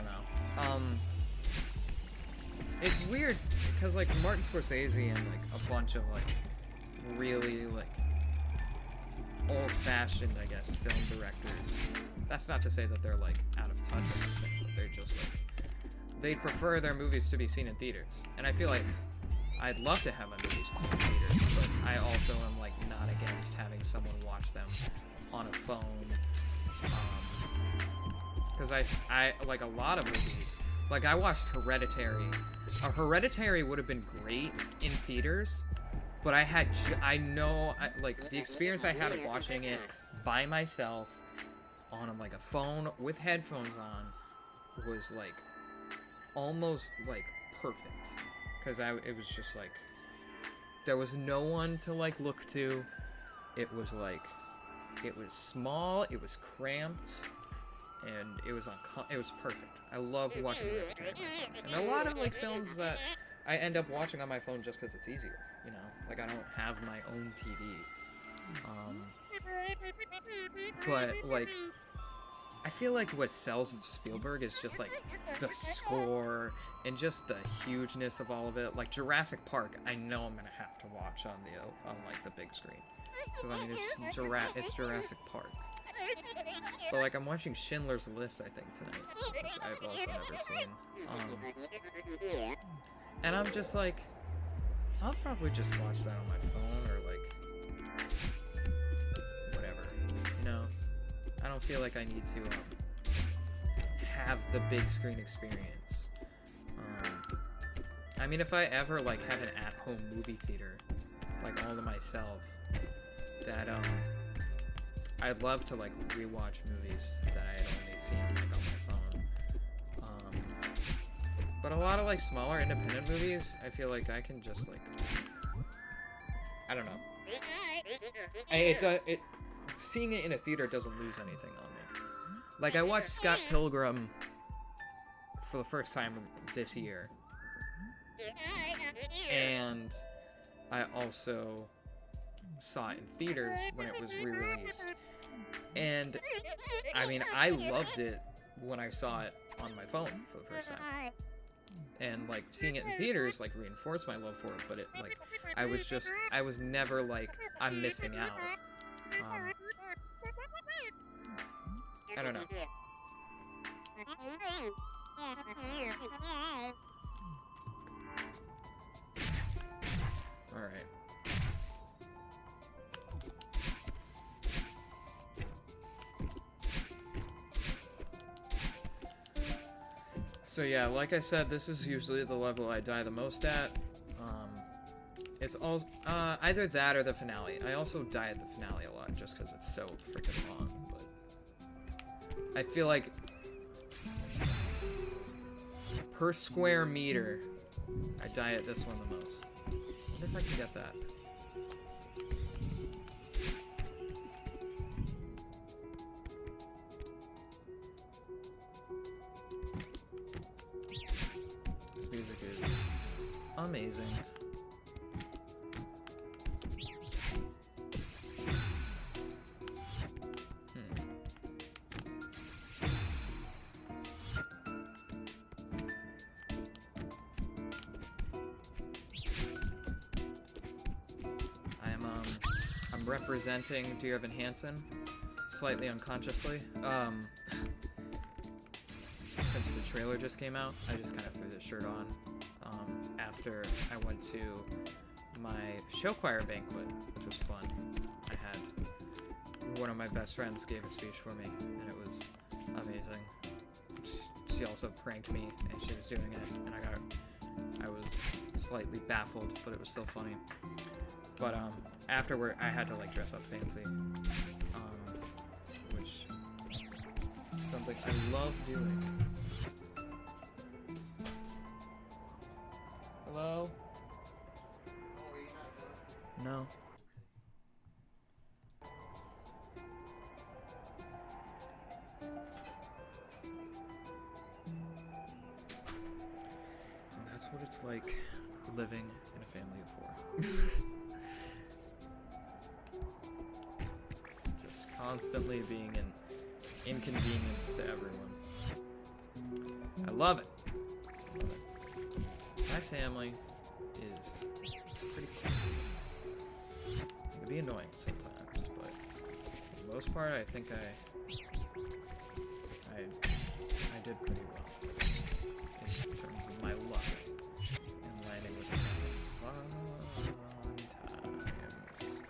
know. it's weird because like Martin Scorsese and like a bunch of like really like old-fashioned, I guess, film directors. That's not to say that they're like out of touch or anything, but they're just like they prefer their movies to be seen in theaters. And I feel like I'd love to have my movies seen in theaters, but I also am like not against having someone watch them on a phone. Because I like a lot of movies. Like I watched Hereditary. Hereditary would have been great in theaters, but I know like the experience I had of watching it by myself on like a phone with headphones on was like almost like perfect, because it was just like there was no one to like look to. It was like it was small, it was cramped, and it was perfect. I loved watching Hereditary on my phone. And a lot of like films that I end up watching on my phone just because it's easier, you know? Like I don't have my own TV. But like I feel like what sells Spielberg is just like the score and just the hugeness of all of it. Like Jurassic Park, I know I'm gonna have to watch on like the big screen, because I mean it's Jurassic Park. But like I'm watching Schindler's List, I think, tonight, which I've also never seen. And I'm just like, I'll probably just watch that on my phone or like whatever, you know. I don't feel like I need to have the big screen experience. I mean, if I ever like have an at-home movie theater, like all to myself, that I'd love to like rewatch movies that I had only seen like on my phone. But a lot of like smaller independent movies, I feel like I can just like, I don't know. Seeing it in a theater doesn't lose anything on me. Like I watched Scott Pilgrim for the first time this year, and I also saw it in theaters when it was re-released. And I mean, I loved it when I saw it on my phone for the first time. And like seeing it in theaters like reinforced my love for it, but it like I was never like I'm missing out. I don't know. All right. So yeah, like I said, this is usually the level I die the most at. It's all either that or the finale. I also die at the finale a lot just because it's so freaking long. But I feel like per square meter, I die at this one the most. I wonder if I can get that. This music is amazing. Representing Dear Evan Hansen, slightly unconsciously. Since the trailer just came out, I just kind of threw this shirt on after I went to my show choir banquet, which was fun. I had one of my best friends gave a speech for me, and it was amazing. She also pranked me, and she was doing it, and I was slightly baffled, but it was still funny. But afterward, I had to like dress up fancy, which is something I love doing. Hello? No. And that's what it's like living in a family of 4. Constantly being an inconvenience to everyone. I love it. My family is pretty cool. It can be annoying sometimes, but for the most part, I think I did pretty well in terms of my luck and landing with a fun times.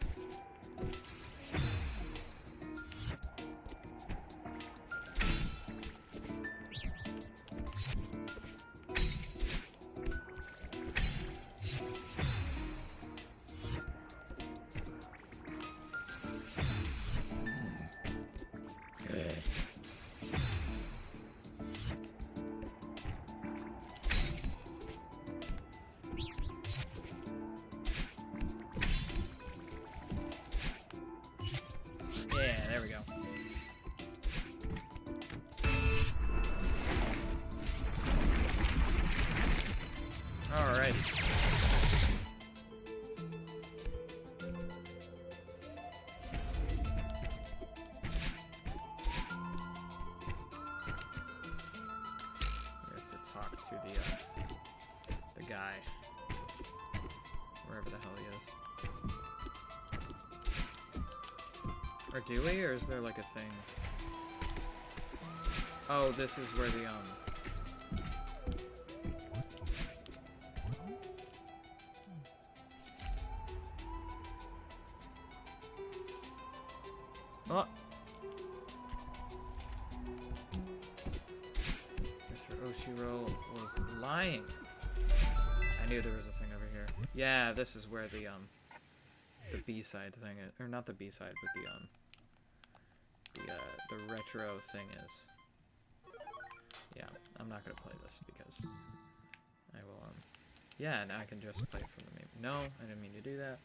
Yeah, there we go. Alright. We have to talk to the guy. Wherever the hell he is. Or do we? Or is there like a thing? Oh, this is where the, Oh! Mr. Oshiro was lying. I knew there was a thing over here. Yeah, this is where the B-side thing is. Or not the B-side, but the retro thing is. Yeah, I'm not gonna play this because I will, yeah, now I can just play it from the meme. No, I didn't mean to do that.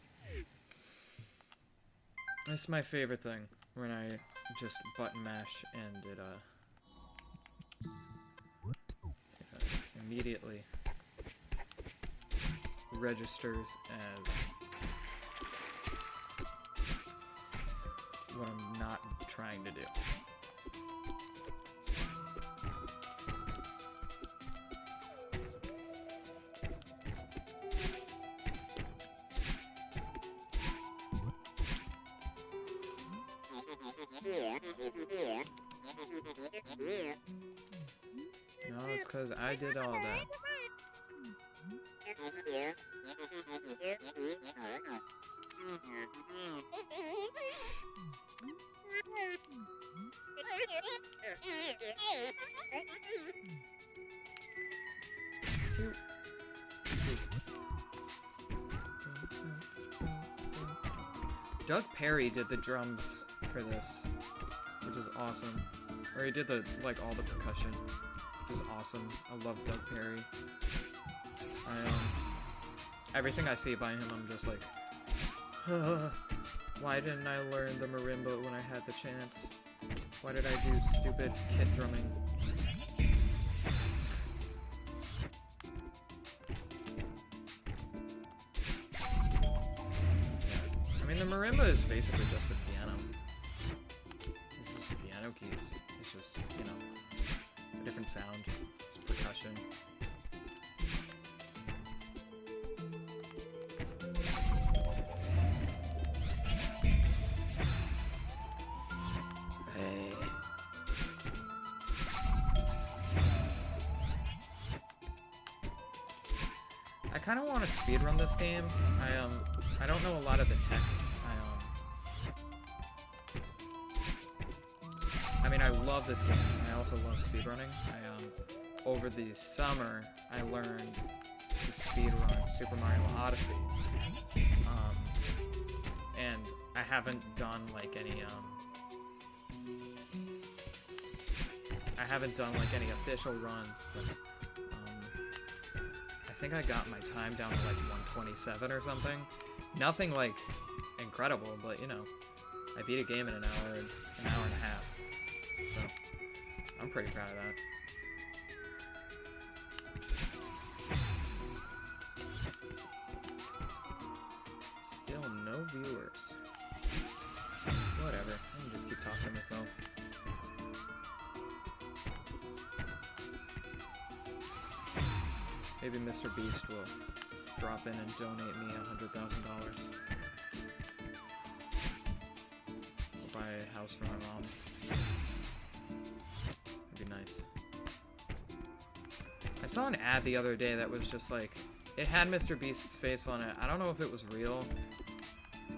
It's my favorite thing, when I just button mash and it immediately registers as what I'm not trying to do. No, it's because I did all that. Doug Perry did the drums for this, which is awesome. Or he did the, like, all the percussion, which is awesome. I love Doug Perry. Everything I see by him, I'm just like, why didn't I learn the marimba when I had the chance? Why did I do stupid kit drumming? I mean, the marimba is basically just a piano. It's just piano keys. It's just, you know, a different sound. It's percussion. I kind of want to speedrun this game. I don't know a lot of the tech. I mean, I love this game. I also love speedrunning. Over the summer, I learned to speedrun Super Mario Odyssey. And I haven't done like any official runs, but I think I got my time down to like 127 or something. Nothing like incredible, but you know, I beat a game in an hour and a half. So I'm pretty proud of that. Still no viewers. Whatever. I can just keep talking to myself. Maybe Mr. Beast will drop in and donate me $100,000. Buy a house for my mom. That'd be nice. I saw an ad the other day that was just like, it had Mr. Beast's face on it. I don't know if it was real.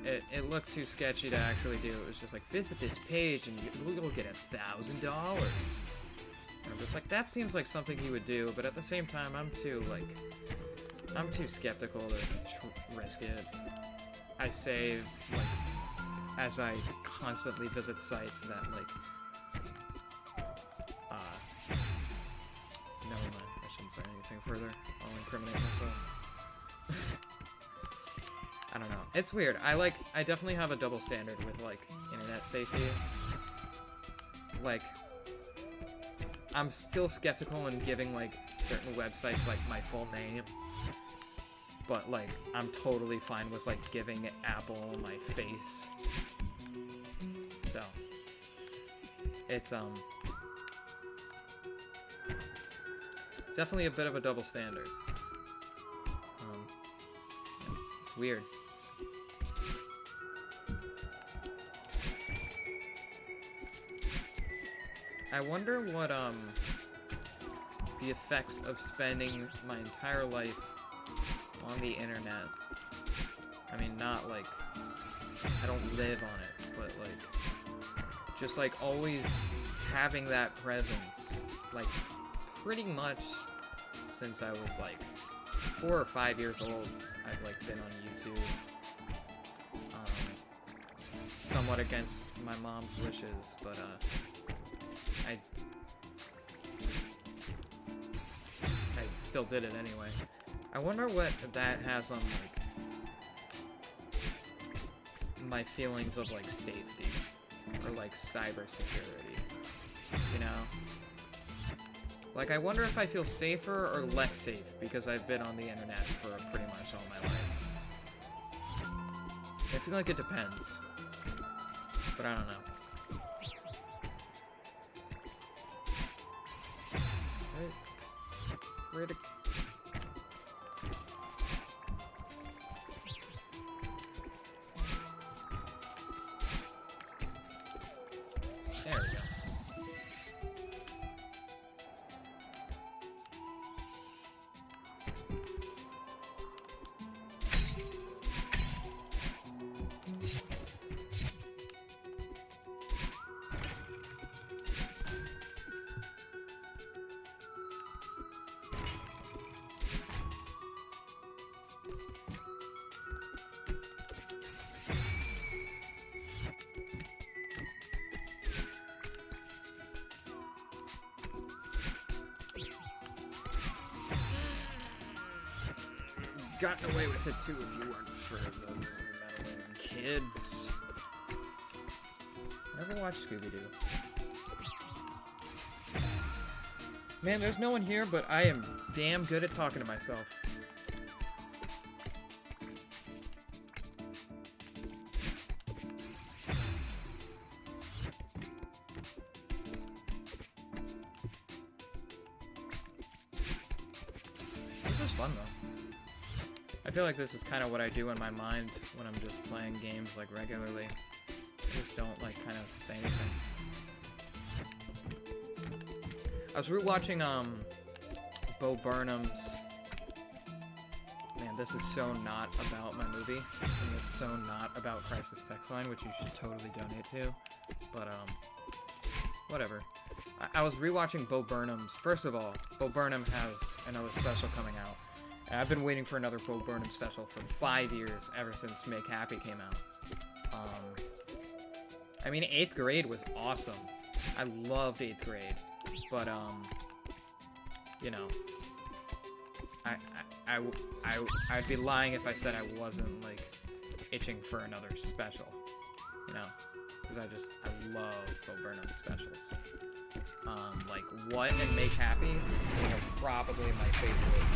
It looked too sketchy to actually do. It was just like, visit this page and you'll get $1,000. And I'm just like, that seems like something he would do, but at the same time, I'm too skeptical to risk it. I say, like, as I constantly visit sites that, like, never mind, I shouldn't say anything further. I'll incriminate myself. I don't know. It's weird. I definitely have a double standard with, like, internet safety. Like, I'm still skeptical in giving, like, certain websites, like, my full name. But, like, I'm totally fine with, like, giving Apple my face. So, it's definitely a bit of a double standard. It's weird. I wonder what, the effects of spending my entire life on the internet. I mean, not, like, I don't live on it, but, like, just, like, always having that presence, like, pretty much since I was, like, 4 or 5 years old, I've, like, been on YouTube. Somewhat against my mom's wishes, but, I still did it anyway. I wonder what that has on, like, my feelings of, like, safety, or, like, cybersecurity, you know? Like, I wonder if I feel safer or less safe because I've been on the internet for pretty much all my life. I feel like it depends, but I don't know. Critic. There we go. Gotten away with it too if you weren't for those meddling kids. Never watched Scooby-Doo. Man, there's no one here, but I am damn good at talking to myself. This is fun, though. I feel like this is kind of what I do in my mind when I'm just playing games, like, regularly. I just don't, like, kind of say anything. I was rewatching, Bo Burnham's... Man, this is so not about my movie, and it's so not about Crisis Text Line, which you should totally donate to, but, whatever. I was rewatching Bo Burnham's... First of all, Bo Burnham has another special coming out. I've been waiting for another Bo Burnham special for 5 years, ever since Make Happy came out. I mean, 8th grade was awesome. I loved 8th grade, but, you know, I'd be lying if I said I wasn't, like, itching for another special, you know, because I love Bo Burnham specials. Like, What and Make Happy, are probably my favorite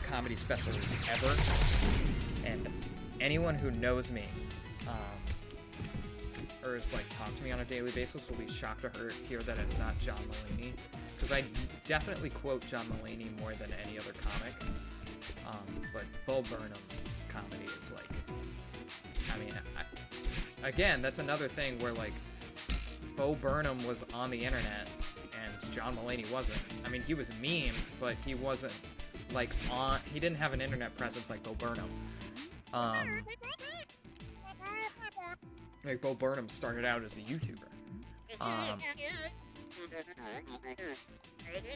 comedy specials ever, and anyone who knows me, or has, like, talked to me on a daily basis will be shocked to hear that it's not John Mulaney. because I definitely quote John Mulaney more than any other comic. But Bo Burnham's comedy is like, I mean, again, that's another thing where like Bo Burnham was on the internet and John Mulaney wasn't. I mean, he was memed, but he wasn't like on. He didn't have an internet presence like Bo Burnham. Like Bo Burnham started out as a YouTuber.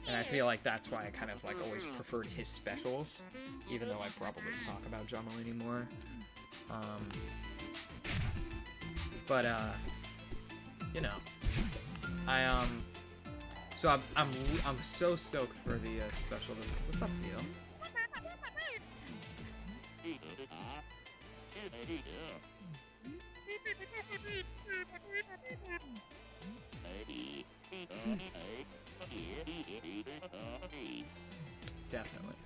And I feel like that's why I kind of like always preferred his specials, even though I probably talk about John Mulaney more. But you know, so I'm so stoked for the special. What's up, Theo? Definitely.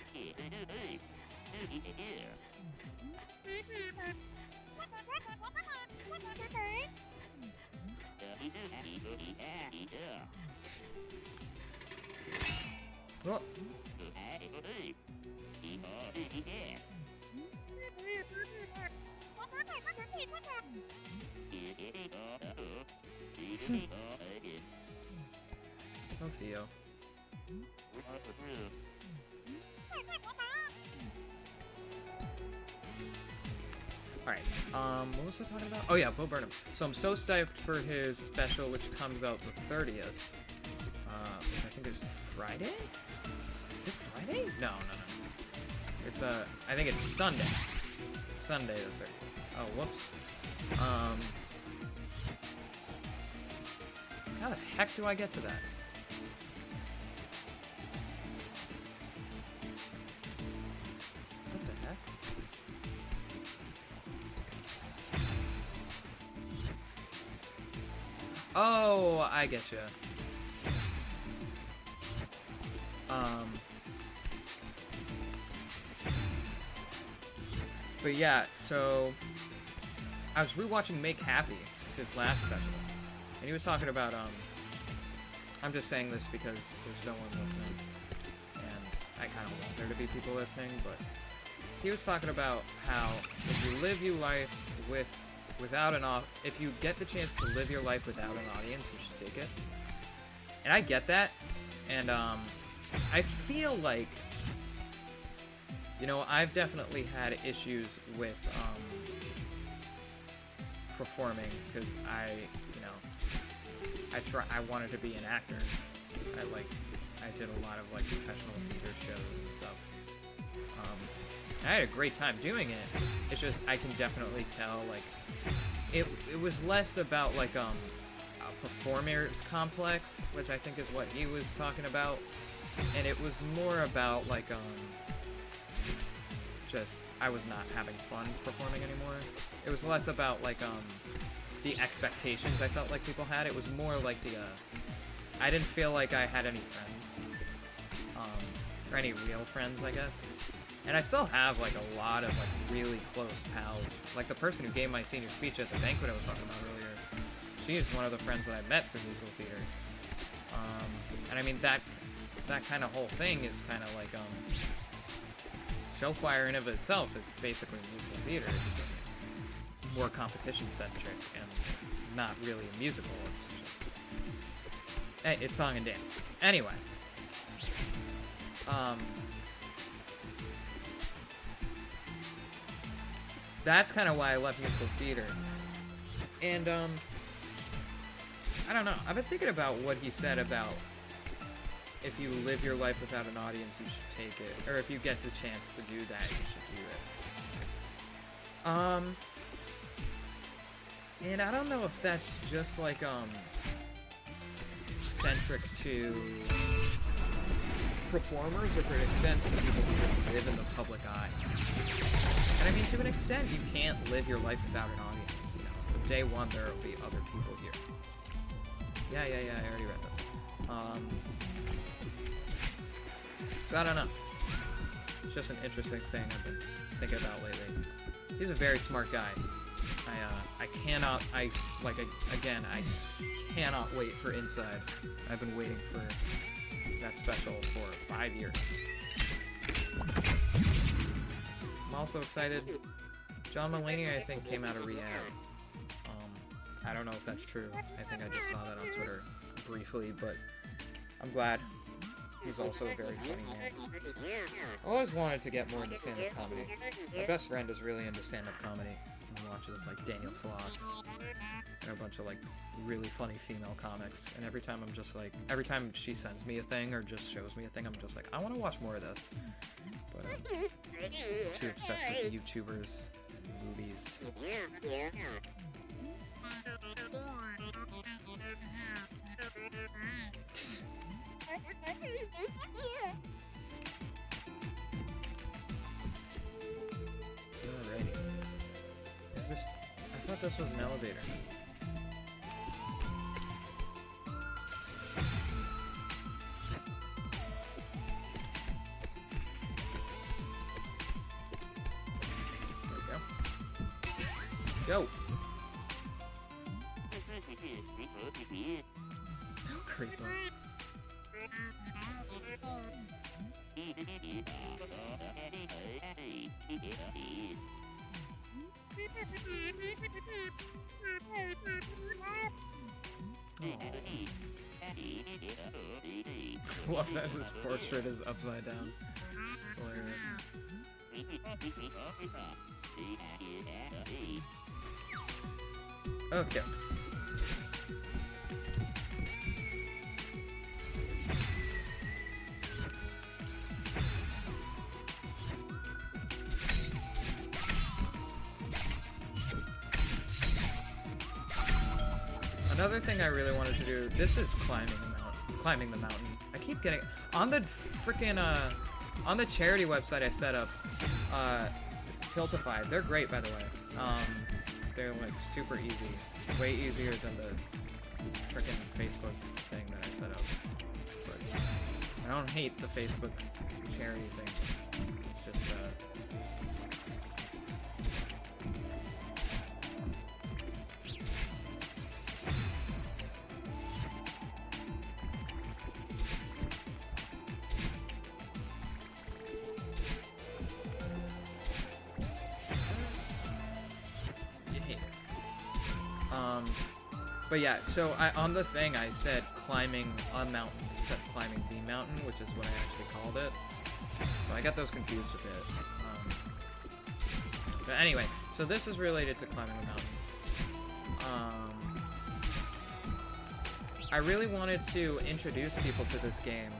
Well. Oh, Theo. Alright, what was I talking about? Oh yeah, Bo Burnham. So I'm so psyched for his special, which comes out the 30th, which I think is Friday? Is it Friday? No. It's, I think it's Sunday. Sunday the 30th. Oh, whoops. How the heck do I get to that? What the heck? Oh, I get you. But yeah, so I was rewatching Make Happy, his last special, and he was talking about, I'm just saying this because there's no one listening, and I kind of want there to be people listening, but he was talking about how if you live your life without if you get the chance to live your life without an audience, you should take it. And I get that, and I feel like, you know, I've definitely had issues with performing because I wanted to be an actor. I did a lot of like professional theater shows and stuff. I had a great time doing it. It's just I can definitely tell like it was less about like a performer's complex, which I think is what he was talking about, and it was more about like just I was not having fun performing anymore. It was less about like the expectations I felt like people had. It was more like the I didn't feel like I had any friends, or any real friends, I guess. And I still have like a lot of like really close pals. Like the person who gave my senior speech at the banquet I was talking about earlier. She's one of the friends that I met through musical theater. And I mean that kind of whole thing is kind of like show choir in of itself is basically musical theater. It's just more competition centric and not really a musical. It's just it's song and dance. Anyway, that's kind of why I left musical theater. And I don't know. I've been thinking about what he said about if you live your life without an audience, you should take it. Or if you get the chance to do that, you should do it. And I don't know if that's just like centric to performers or if it extends to people who just live in the public eye. And I mean, to an extent, you can't live your life without an audience. You know, from day one, there will be other people here. Yeah, I already read this. So I don't know. It's just an interesting thing I've been thinking about lately. He's a very smart guy. I cannot wait for Inside. I've been waiting for that special for 5 years. I'm also excited. John Mulaney, I think, came out of rehab. I don't know if that's true. I think I just saw that on Twitter briefly, but I'm glad. He's also a very funny man. I always wanted to get more into stand-up comedy. My best friend is really into stand-up comedy. He watches, like, Daniel Sloss and a bunch of, like, really funny female comics. And every time I'm just like, every time she sends me a thing or just shows me a thing, I'm just like, I want to watch more of this. But I'm too obsessed with YouTubers and movies. Alrighty. Is this... I thought this was an elevator. There we go. Go! Creeper. I love that his portrait is upside down. It's hilarious. Okay. Another thing I really wanted to do, this is climbing the mountain. I keep getting, on the frickin', on the charity website I set up, Tiltify, they're great, by the way. They're, like, super easy. Way easier than the frickin' Facebook thing that I set up. But I don't hate the Facebook charity thing. It's just, but yeah, so on the thing I said climbing a mountain instead of climbing the mountain, which is what I actually called it. So I got those confused a bit. But anyway, so this is related to climbing a mountain. I really wanted to introduce people to this game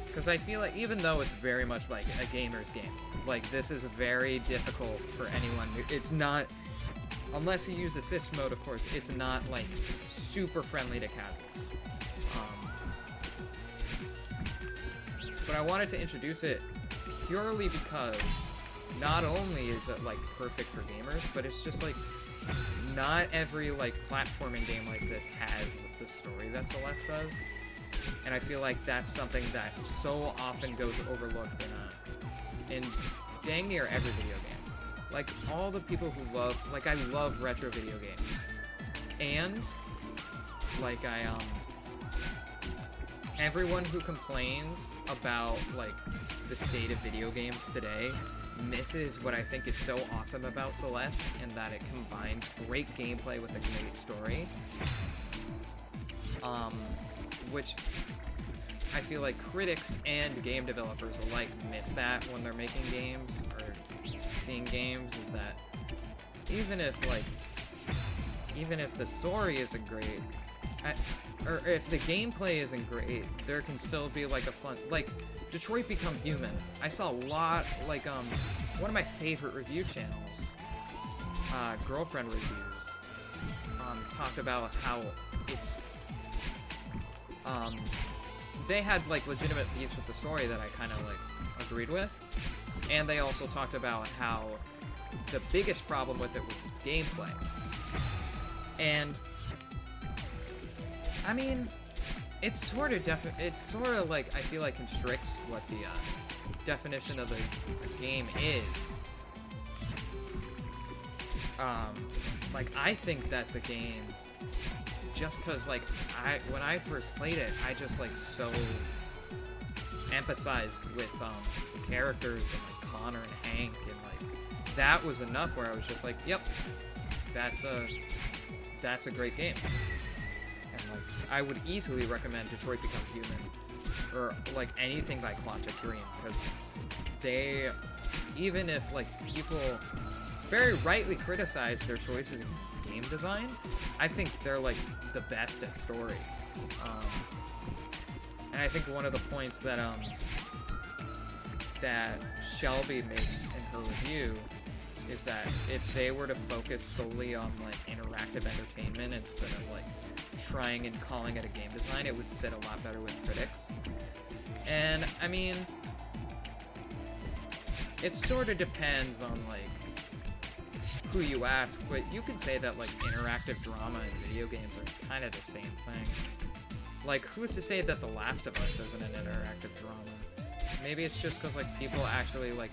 because I feel like even though it's very much like a gamer's game, like this is very difficult for anyone. It's not. Unless you use assist mode, of course, it's not, like, super friendly to casuals. But I wanted to introduce it purely because not only is it, like, perfect for gamers, but it's just, like, not every, like, platforming game like this has the story that Celeste does. And I feel like that's something that so often goes overlooked in dang near every video game. Like, all the people who love, like, I love retro video games, and, like, everyone who complains about, like, the state of video games today misses what I think is so awesome about Celeste, in that it combines great gameplay with a great story, which I feel like critics and game developers alike miss that when they're making games, or seeing games, is that even if the story isn't great, or if the gameplay isn't great, there can still be like a fun, like Detroit Become Human. I saw a lot, like one of my favorite review channels, Girlfriend Reviews, talked about how it's they had like legitimate beefs with the story that I kind of like agreed with. And they also talked about how the biggest problem with it was its gameplay. And I mean, it's sort of like, I feel like constricts what the definition of the game is. Like, I think that's a game just because, like, when I first played it, I just, like, so empathized with the characters and like Connor and Hank, and like that was enough where I was just like, yep, that's a great game. And like I would easily recommend Detroit Become Human or like anything by Quantic Dream, because they, even if like people very rightly criticize their choices in game design, I think they're like the best at story. And I think one of the points that that Shelby makes in her review is that if they were to focus solely on like interactive entertainment instead of like trying and calling it a game design, it would sit a lot better with critics. And I mean, it sort of depends on like who you ask, but you could say that like interactive drama and video games are kind of the same thing. Like, who's to say that The Last of Us isn't an interactive drama? Maybe it's just because like people actually like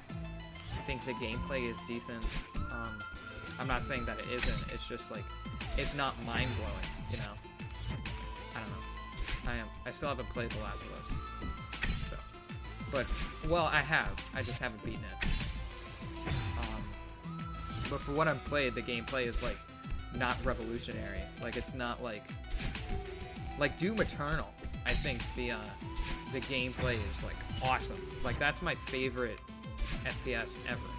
think the gameplay is decent. I'm not saying that it isn't. It's just like it's not mind blowing, you know. I don't know. I still haven't played The Last of Us. So, but well, I have. I just haven't beaten it. But for what I've played, the gameplay is like not revolutionary. Like it's not like Doom Eternal. I think the gameplay is like awesome. Like that's my favorite FPS ever.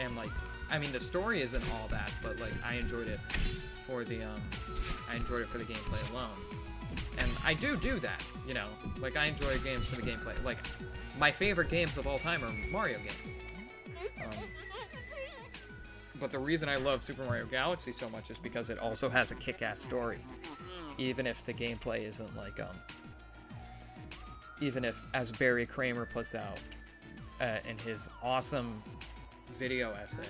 And like, I mean, the story isn't all that, but like I enjoyed it for the gameplay alone. And I do that, you know. Like I enjoy games for the gameplay. Like my favorite games of all time are Mario games. But the reason I love Super Mario Galaxy so much is because it also has a kick-ass story. Even if the gameplay isn't like, even if, as Barry Kramer puts out in his awesome video essay,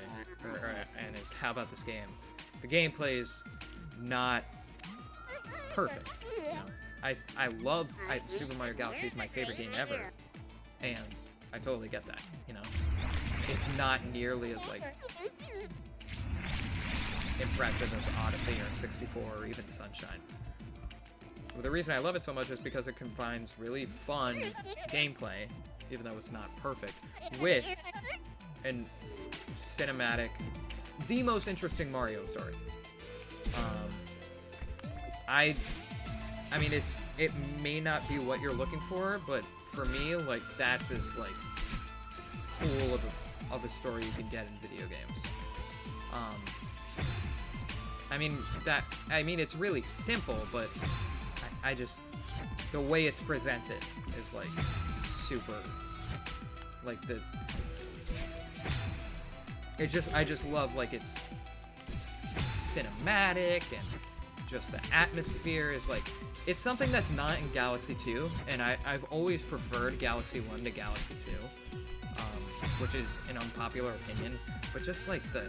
and his How About This Game, the gameplay is not perfect. You know? I love Super Mario Galaxy is my favorite game ever, and I totally get that, you know? It's not nearly as, like, impressive as Odyssey or 64 or even Sunshine. But the reason I love it so much is because it combines really fun gameplay, even though it's not perfect, with an cinematic, the most interesting Mario story. I mean, it may not be what you're looking for, but for me, like, that's as, like, cool of a story you can get in video games. I mean, it's really simple, but I just, the way it's presented is, like, super, like, I just love, like, it's cinematic, and just the atmosphere is, like, it's something that's not in Galaxy 2, and I've always preferred Galaxy 1 to Galaxy 2, which is an unpopular opinion, but just, like, the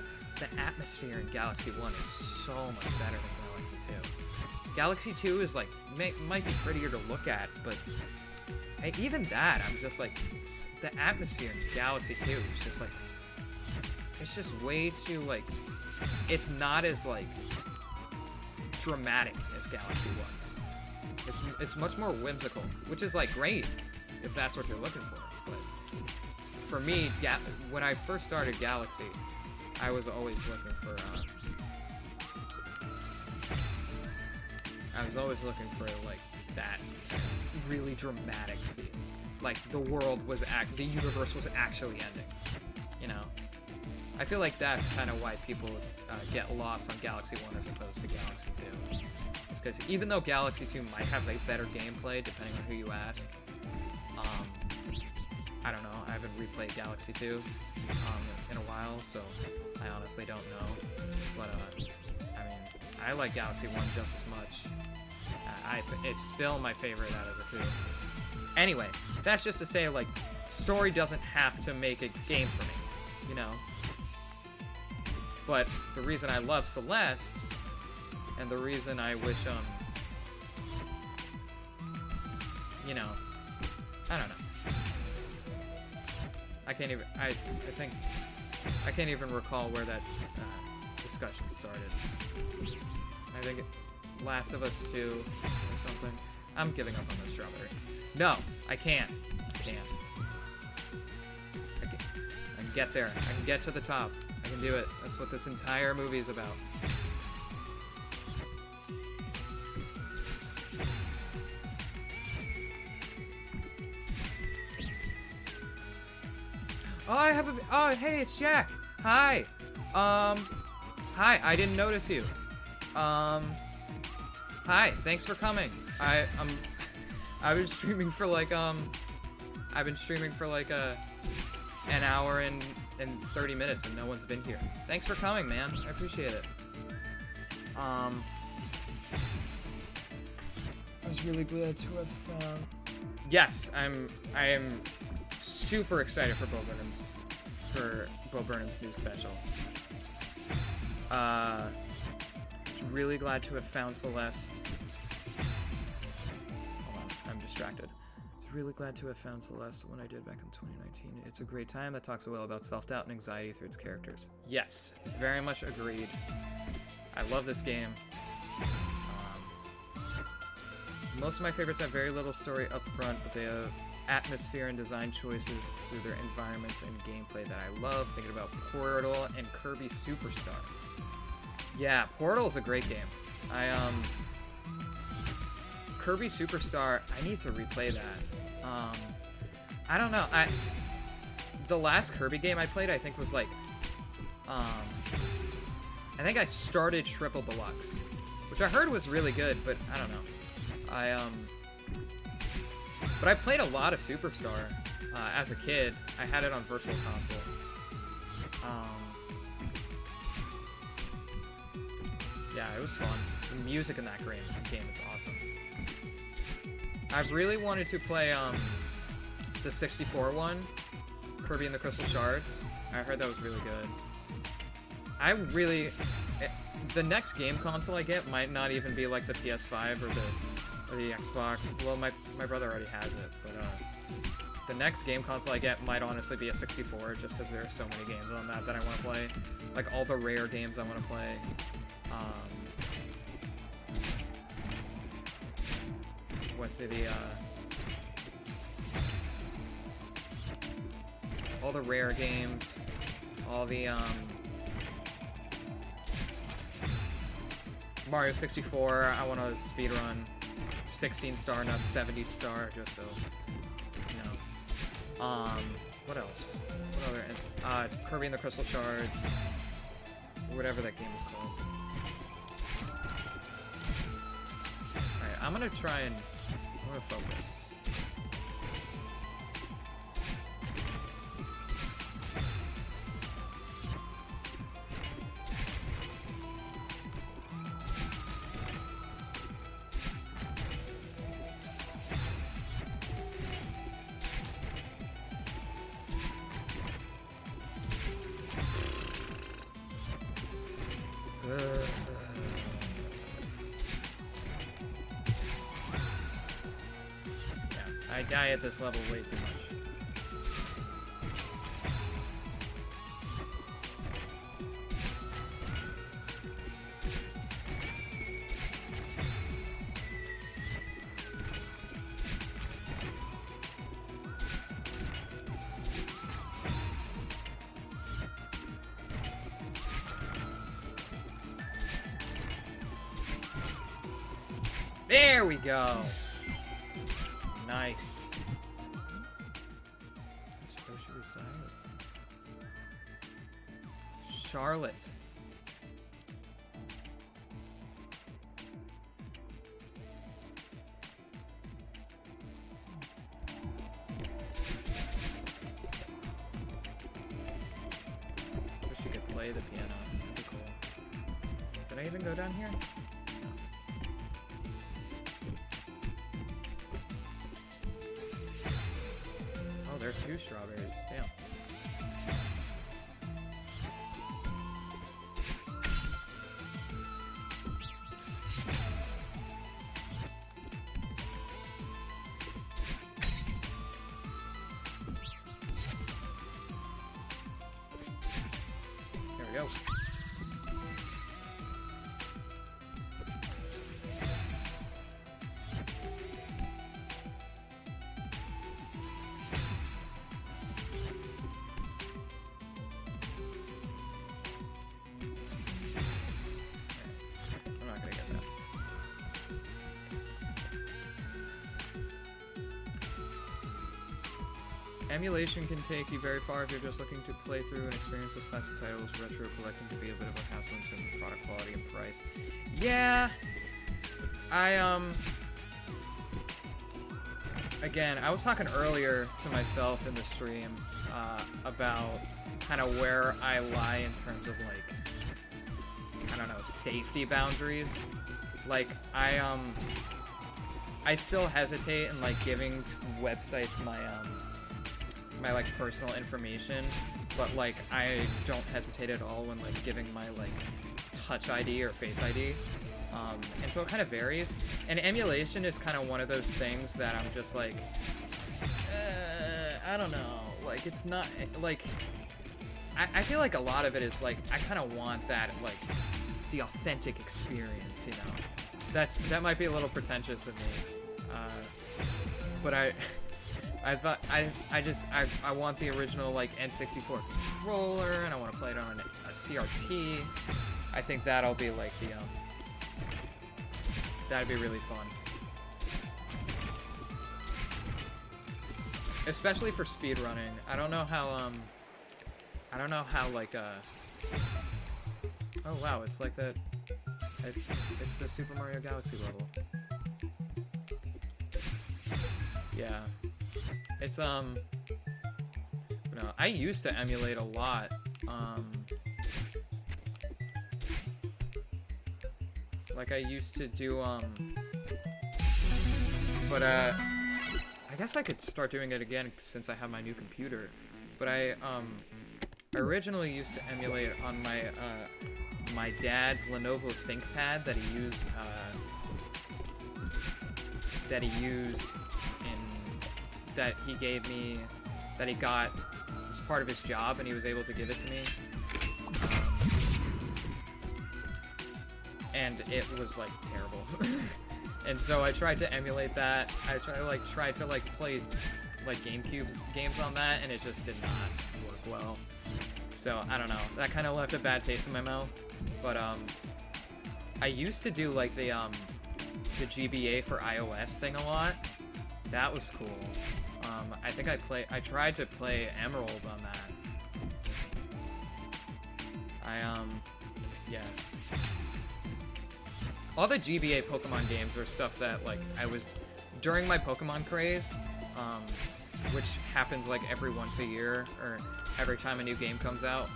atmosphere in Galaxy 1 is so much better than Galaxy 2. Galaxy 2 is, like, might be prettier to look at, but even that, I'm just, like, the atmosphere in Galaxy 2 is just, like, it's just way too, like, it's not as, like, dramatic as Galaxy was. It's much more whimsical, which is, like, great if that's what you're looking for, but for me, when I first started Galaxy, I was always looking for, like, that really dramatic feel. Like, the universe was actually ending, you know? I feel like that's kind of why people get lost on Galaxy 1 as opposed to Galaxy 2. It's because even though Galaxy 2 might have, like, better gameplay, depending on who you ask, I don't know, I haven't replayed Galaxy 2 in a while, so I honestly don't know, but, I mean, I like Galaxy 1 just as much. It's still my favorite out of the two. Anyway, that's just to say, like, story doesn't have to make a game for me, you know? But the reason I love Celeste, and the reason I wish, you know, I don't know. I can't even recall where that discussion started. I think Last of Us 2 or something. I'm giving up on the strawberry. No, I can't. I can't. I can get there. I can get to the top. I can do it. That's what this entire movie is about. Oh, I have a... Oh, hey, it's Jack. Hi. Hi, I didn't notice you. Hi, thanks for coming. I've been streaming for like, I've been streaming for like, an hour and 30 minutes and no one's been here. Thanks for coming, man. I appreciate it. I was really glad to have found... Yes, I am super excited for Bo Burnham's new special. Really glad to have found Celeste. Hold on, I'm distracted. Really glad to have found Celeste when I did back in 2019. It's a great time that talks well about self-doubt and anxiety through its characters. Yes, very much agreed. I love this game. Most of my favorites have very little story up front, but they have atmosphere and design choices through their environments and gameplay that I love. Thinking about Portal and Kirby Superstar. Yeah, Portal is a great game. Kirby Superstar, I need to replay that. I don't know. The last Kirby game I played, I think was like, I think I started Triple Deluxe, which I heard was really good, but I don't know. But I played a lot of Superstar as a kid. I had it on Virtual Console. Yeah, it was fun. The music in that game is awesome. I've really wanted to play the 64 one, Kirby and the Crystal Shards. I heard that was really good. The next game console I get might not even be like the PS5 or the Xbox. Well, my brother already has it, but the next game console I get might honestly be a 64, just because there are so many games on that I want to play. Like all the rare games I want to play. All the rare games, all the Mario 64. I want to speedrun 16 star, not 70 star, just so you know. What else? What other? Kirby and the Crystal Shards, whatever that game is called. Alright, I'm gonna focus. I die at this level way too much. There we go. Nice. Charlotte. Wish you could play the piano. That'd be cool. Did I even go down here? There are 2 strawberries. Damn. There we go. Emulation can take you very far if you're just looking to play through and experience those classic titles. Retro collecting can be a bit of a hassle in terms of product quality and price. Yeah, again, I was talking earlier to myself in the stream about kind of where I lie in terms of, like, I don't know, safety boundaries. Like, I still hesitate in, like, giving websites my, my, like, personal information, but, like, I don't hesitate at all when, like, giving my, like, Touch ID or Face ID. And so it kind of varies. And emulation is kind of one of those things that I'm just like, I don't know. Like, it's not, like, I feel like a lot of it is, like, I kind of want that, like, the authentic experience, you know? That might be a little pretentious of me. But I thought, I want the original, like, N64 controller, and I want to play it on a CRT. I think that'll be, like, the, that'd be really fun. Especially for speedrunning. I don't know how, like, oh, wow, it's like that, it's the Super Mario Galaxy level. Yeah. It's, no, I used to emulate a lot, like I used to do, but, I guess I could start doing it again since I have my new computer, but I originally used to emulate on my, my dad's Lenovo ThinkPad that he used that he gave me, that he got as part of his job, and he was able to give it to me. And it was, like, terrible. And so I tried to emulate that. I tried to play, like, GameCube games on that, and it just did not work well. So, I don't know. That kind of left a bad taste in my mouth. But, I used to do, like, the GBA for iOS thing a lot. That was cool. I think I tried to play Emerald on that. Yeah. All the GBA Pokemon games were stuff that, like, I was, during my Pokemon craze, which happens, like, every once a year, or every time a new game comes out,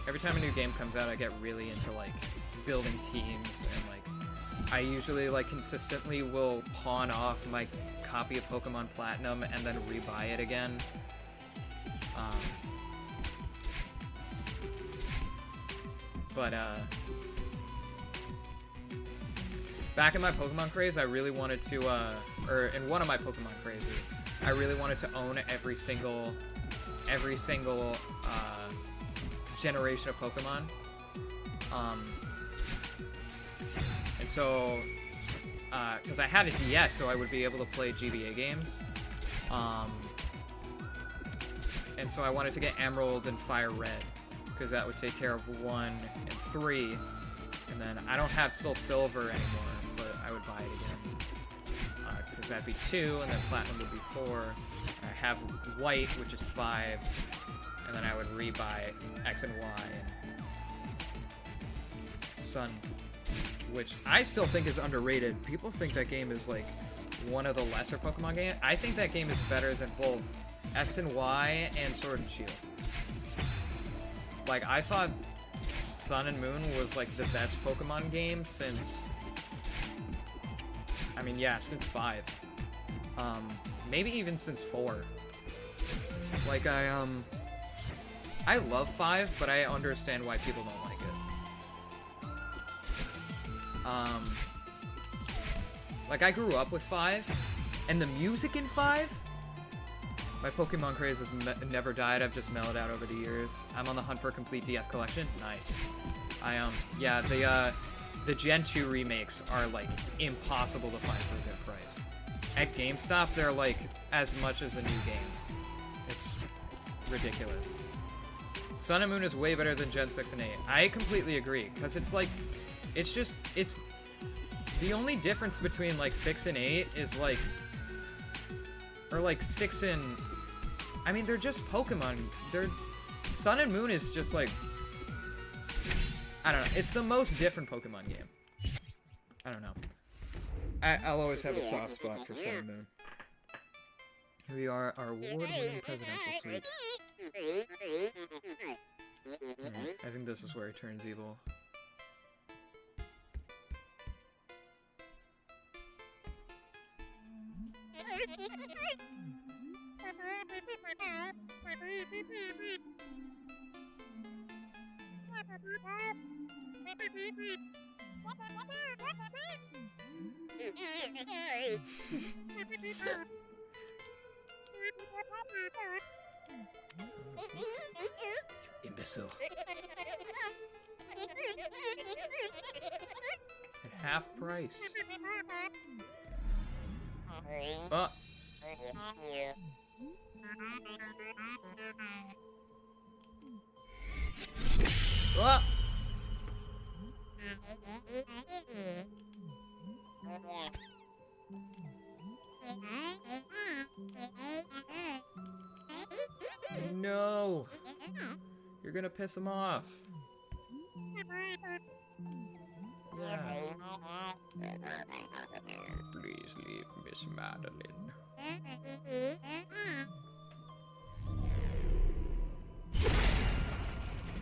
every time a new game comes out, I get really into, like, building teams, and, like, I usually, like, consistently will pawn off my copy of Pokemon Platinum and then rebuy it again. But, back in my Pokemon craze, I really wanted to, or in one of my Pokemon crazes, I really wanted to own every single, generation of Pokemon. And so, because I had a DS, so I would be able to play GBA games. And so I wanted to get Emerald and Fire Red, because that would take care of 1 and 3. And then I don't have Soul Silver anymore, but I would buy it again. Because that'd be 2, and then Platinum would be 4. I have White, which is 5. And then I would rebuy X and Y and Sun, which I still think is underrated. People think that game is, like, one of the lesser Pokemon games. I think that game is better than both X and Y and Sword and Shield. Like, I thought Sun and Moon was, like, the best Pokemon game since, I mean, yeah, since 5. Maybe even since 4. Like, I love 5, but I understand why people don't like it. Like, I grew up with 5, and the music in 5, my Pokemon craze has never died. I've just mellowed out over the years. I'm on the hunt for a complete DS collection. Nice. Yeah, the Gen 2 remakes are, like, impossible to find for a good price. At GameStop, they're, like, as much as a new game. It's ridiculous. Sun and Moon is way better than Gen 6 and 8. I completely agree, because it's, like, It's just, it's the only difference between like 6 and 8 is like, or like 6 and, I mean, they're just Pokemon. They're, Sun and Moon is just like, I don't know. It's the most different Pokemon game. I don't know. I'll always have a soft spot for Sun and Moon. Here we are, our award-winning presidential suite. Alright, I think this is where he turns evil. You imbecile. At half price. Ah. Ah. No. You're gonna piss him off. Yeah. Please leave Miss Madeline.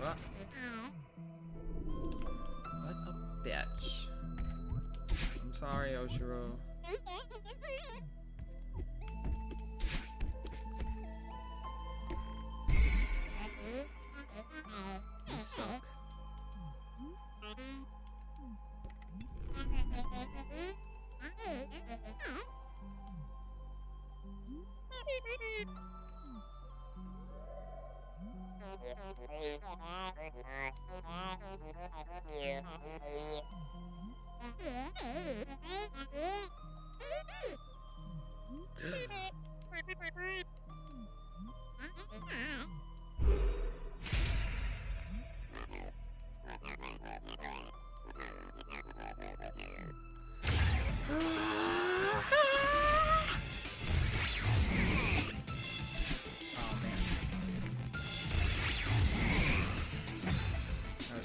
Ah. What a bitch. I'm sorry, Oshiro. You suck.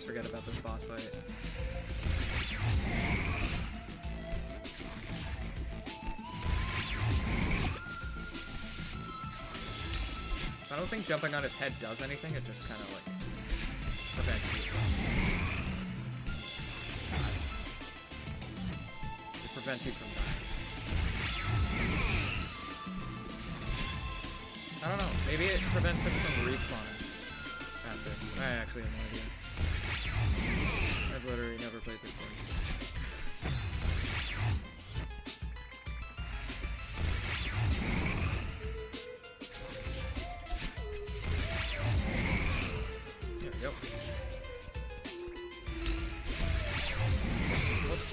Forget about this boss fight. I don't think jumping on his head does anything, it just kind of like prevents you from dying. It prevents you from dying. I don't know, maybe it prevents him from respawning after. I actually have no idea. I've literally never played this game. There we go. Whoops.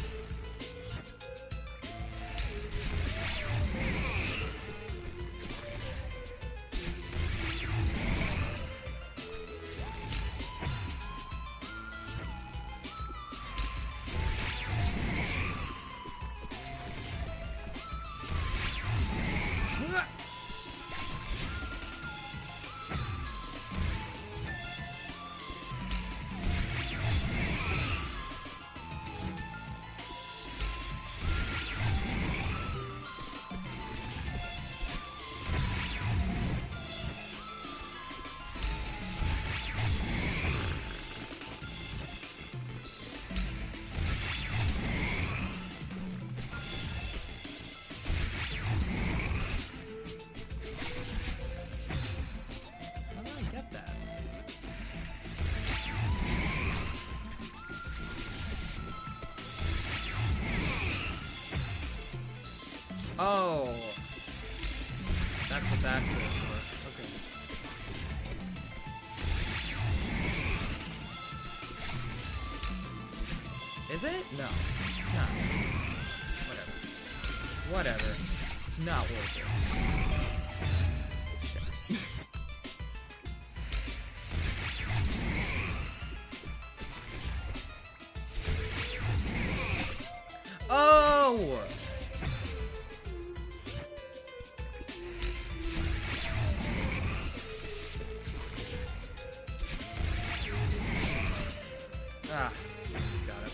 Oh, that's what that's there for. Okay. Is it? No, it's not. Whatever. Whatever. It's not worth it. Shit. Oh! Ah, he's got it.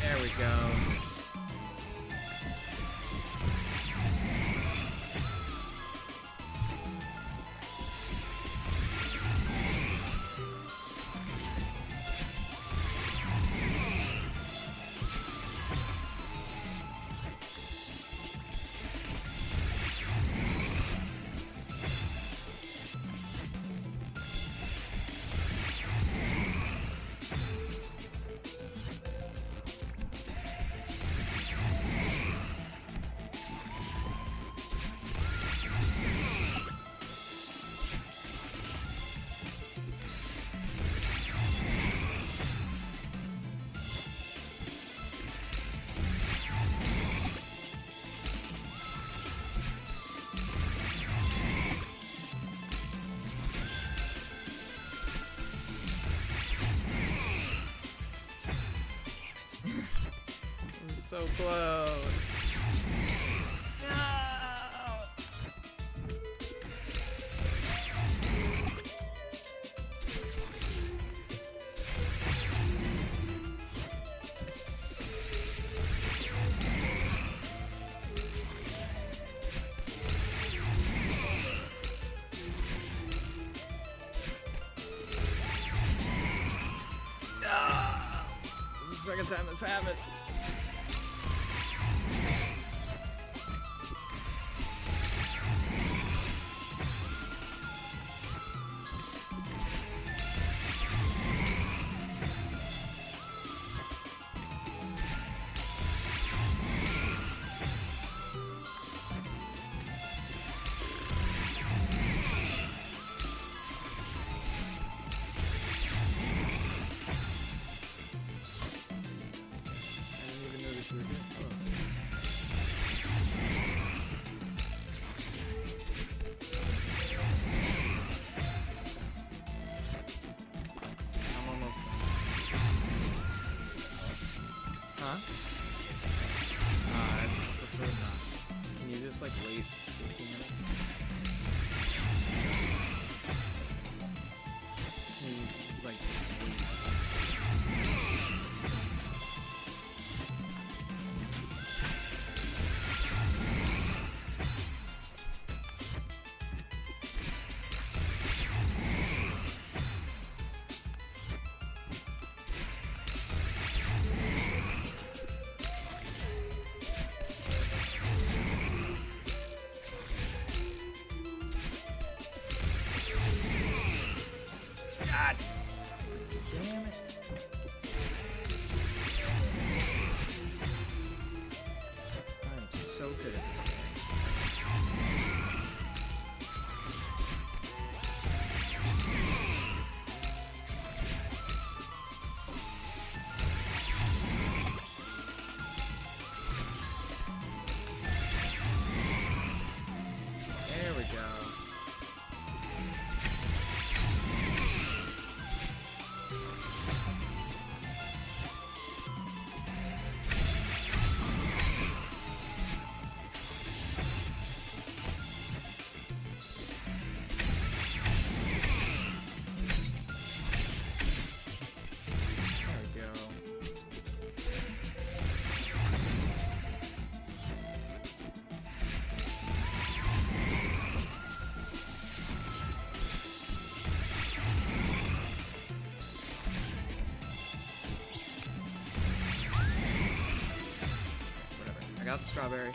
There we go. So close. No! Ah! This is the second time this happened. Huh? I prefer not. Can you just like wait 15 minutes? Can you like wait? God damn it. I'm so good at this game. There we go. I got the strawberry.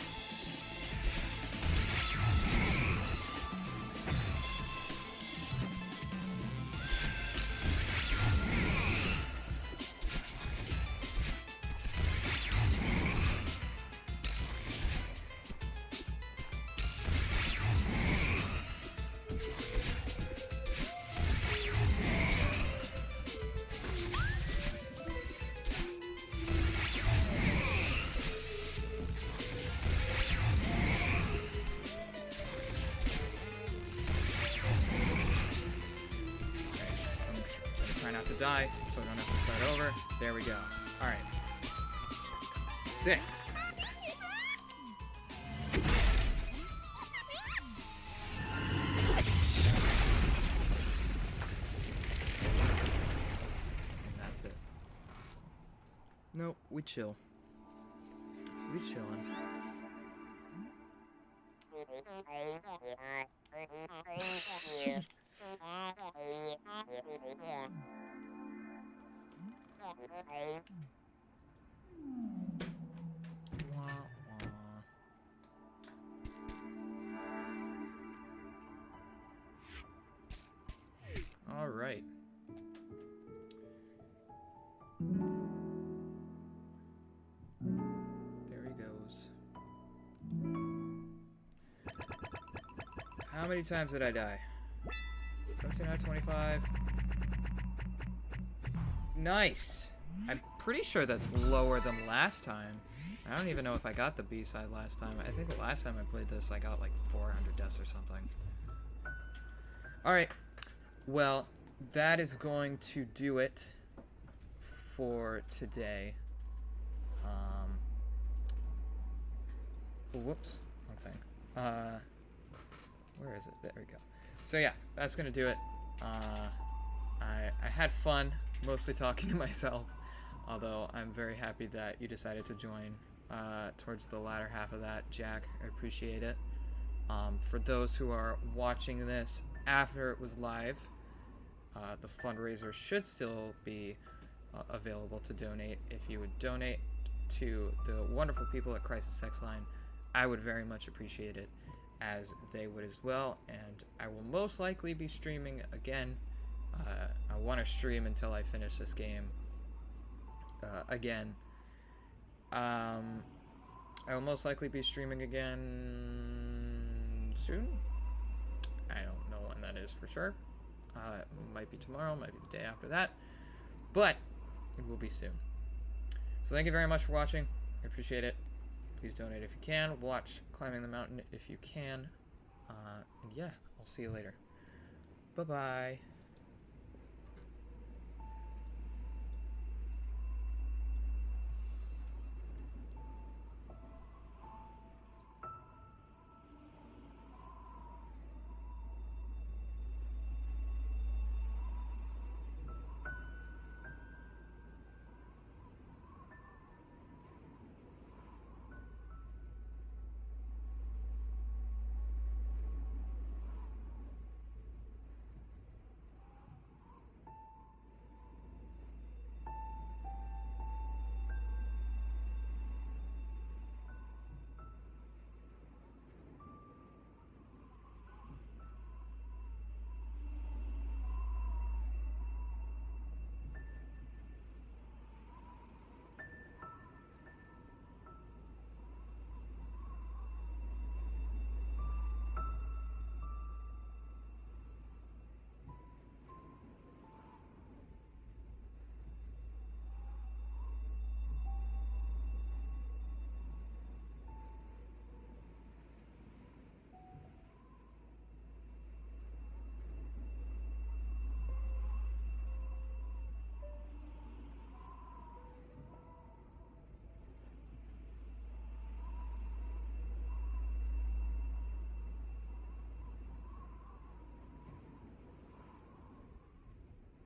die, so I don't have to start over. There we go. Alright. Sick. And that's it. Nope, we chill. We chillin'. All right. There he goes. How many times did I die? 17 out of 25. Nice. I'm pretty sure that's lower than last time. I don't even know if I got the B-side last time. I think the last time I played this, I got like 400 deaths or something. Alright. Well, that is going to do it for today. Whoops. Wrong thing. Where is it? There we go. So yeah, that's going to do it. I had fun, mostly talking to myself. Although I'm very happy that you decided to join towards the latter half of that, Jack. I appreciate it. For those who are watching this after it was live, the fundraiser should still be available to donate. If you would donate to the wonderful people at Crisis X Line, I would very much appreciate it, as they would as well. And I will most likely be streaming again. I want to stream until I finish this game again. I will most likely be streaming again soon. I don't know when that is for sure. It might be tomorrow, might be the day after that, but it will be soon. So thank you very much for watching. I appreciate it. Please donate if you can. Watch Climbing the Mountain if you can. And yeah, I'll see you later. Bye-bye.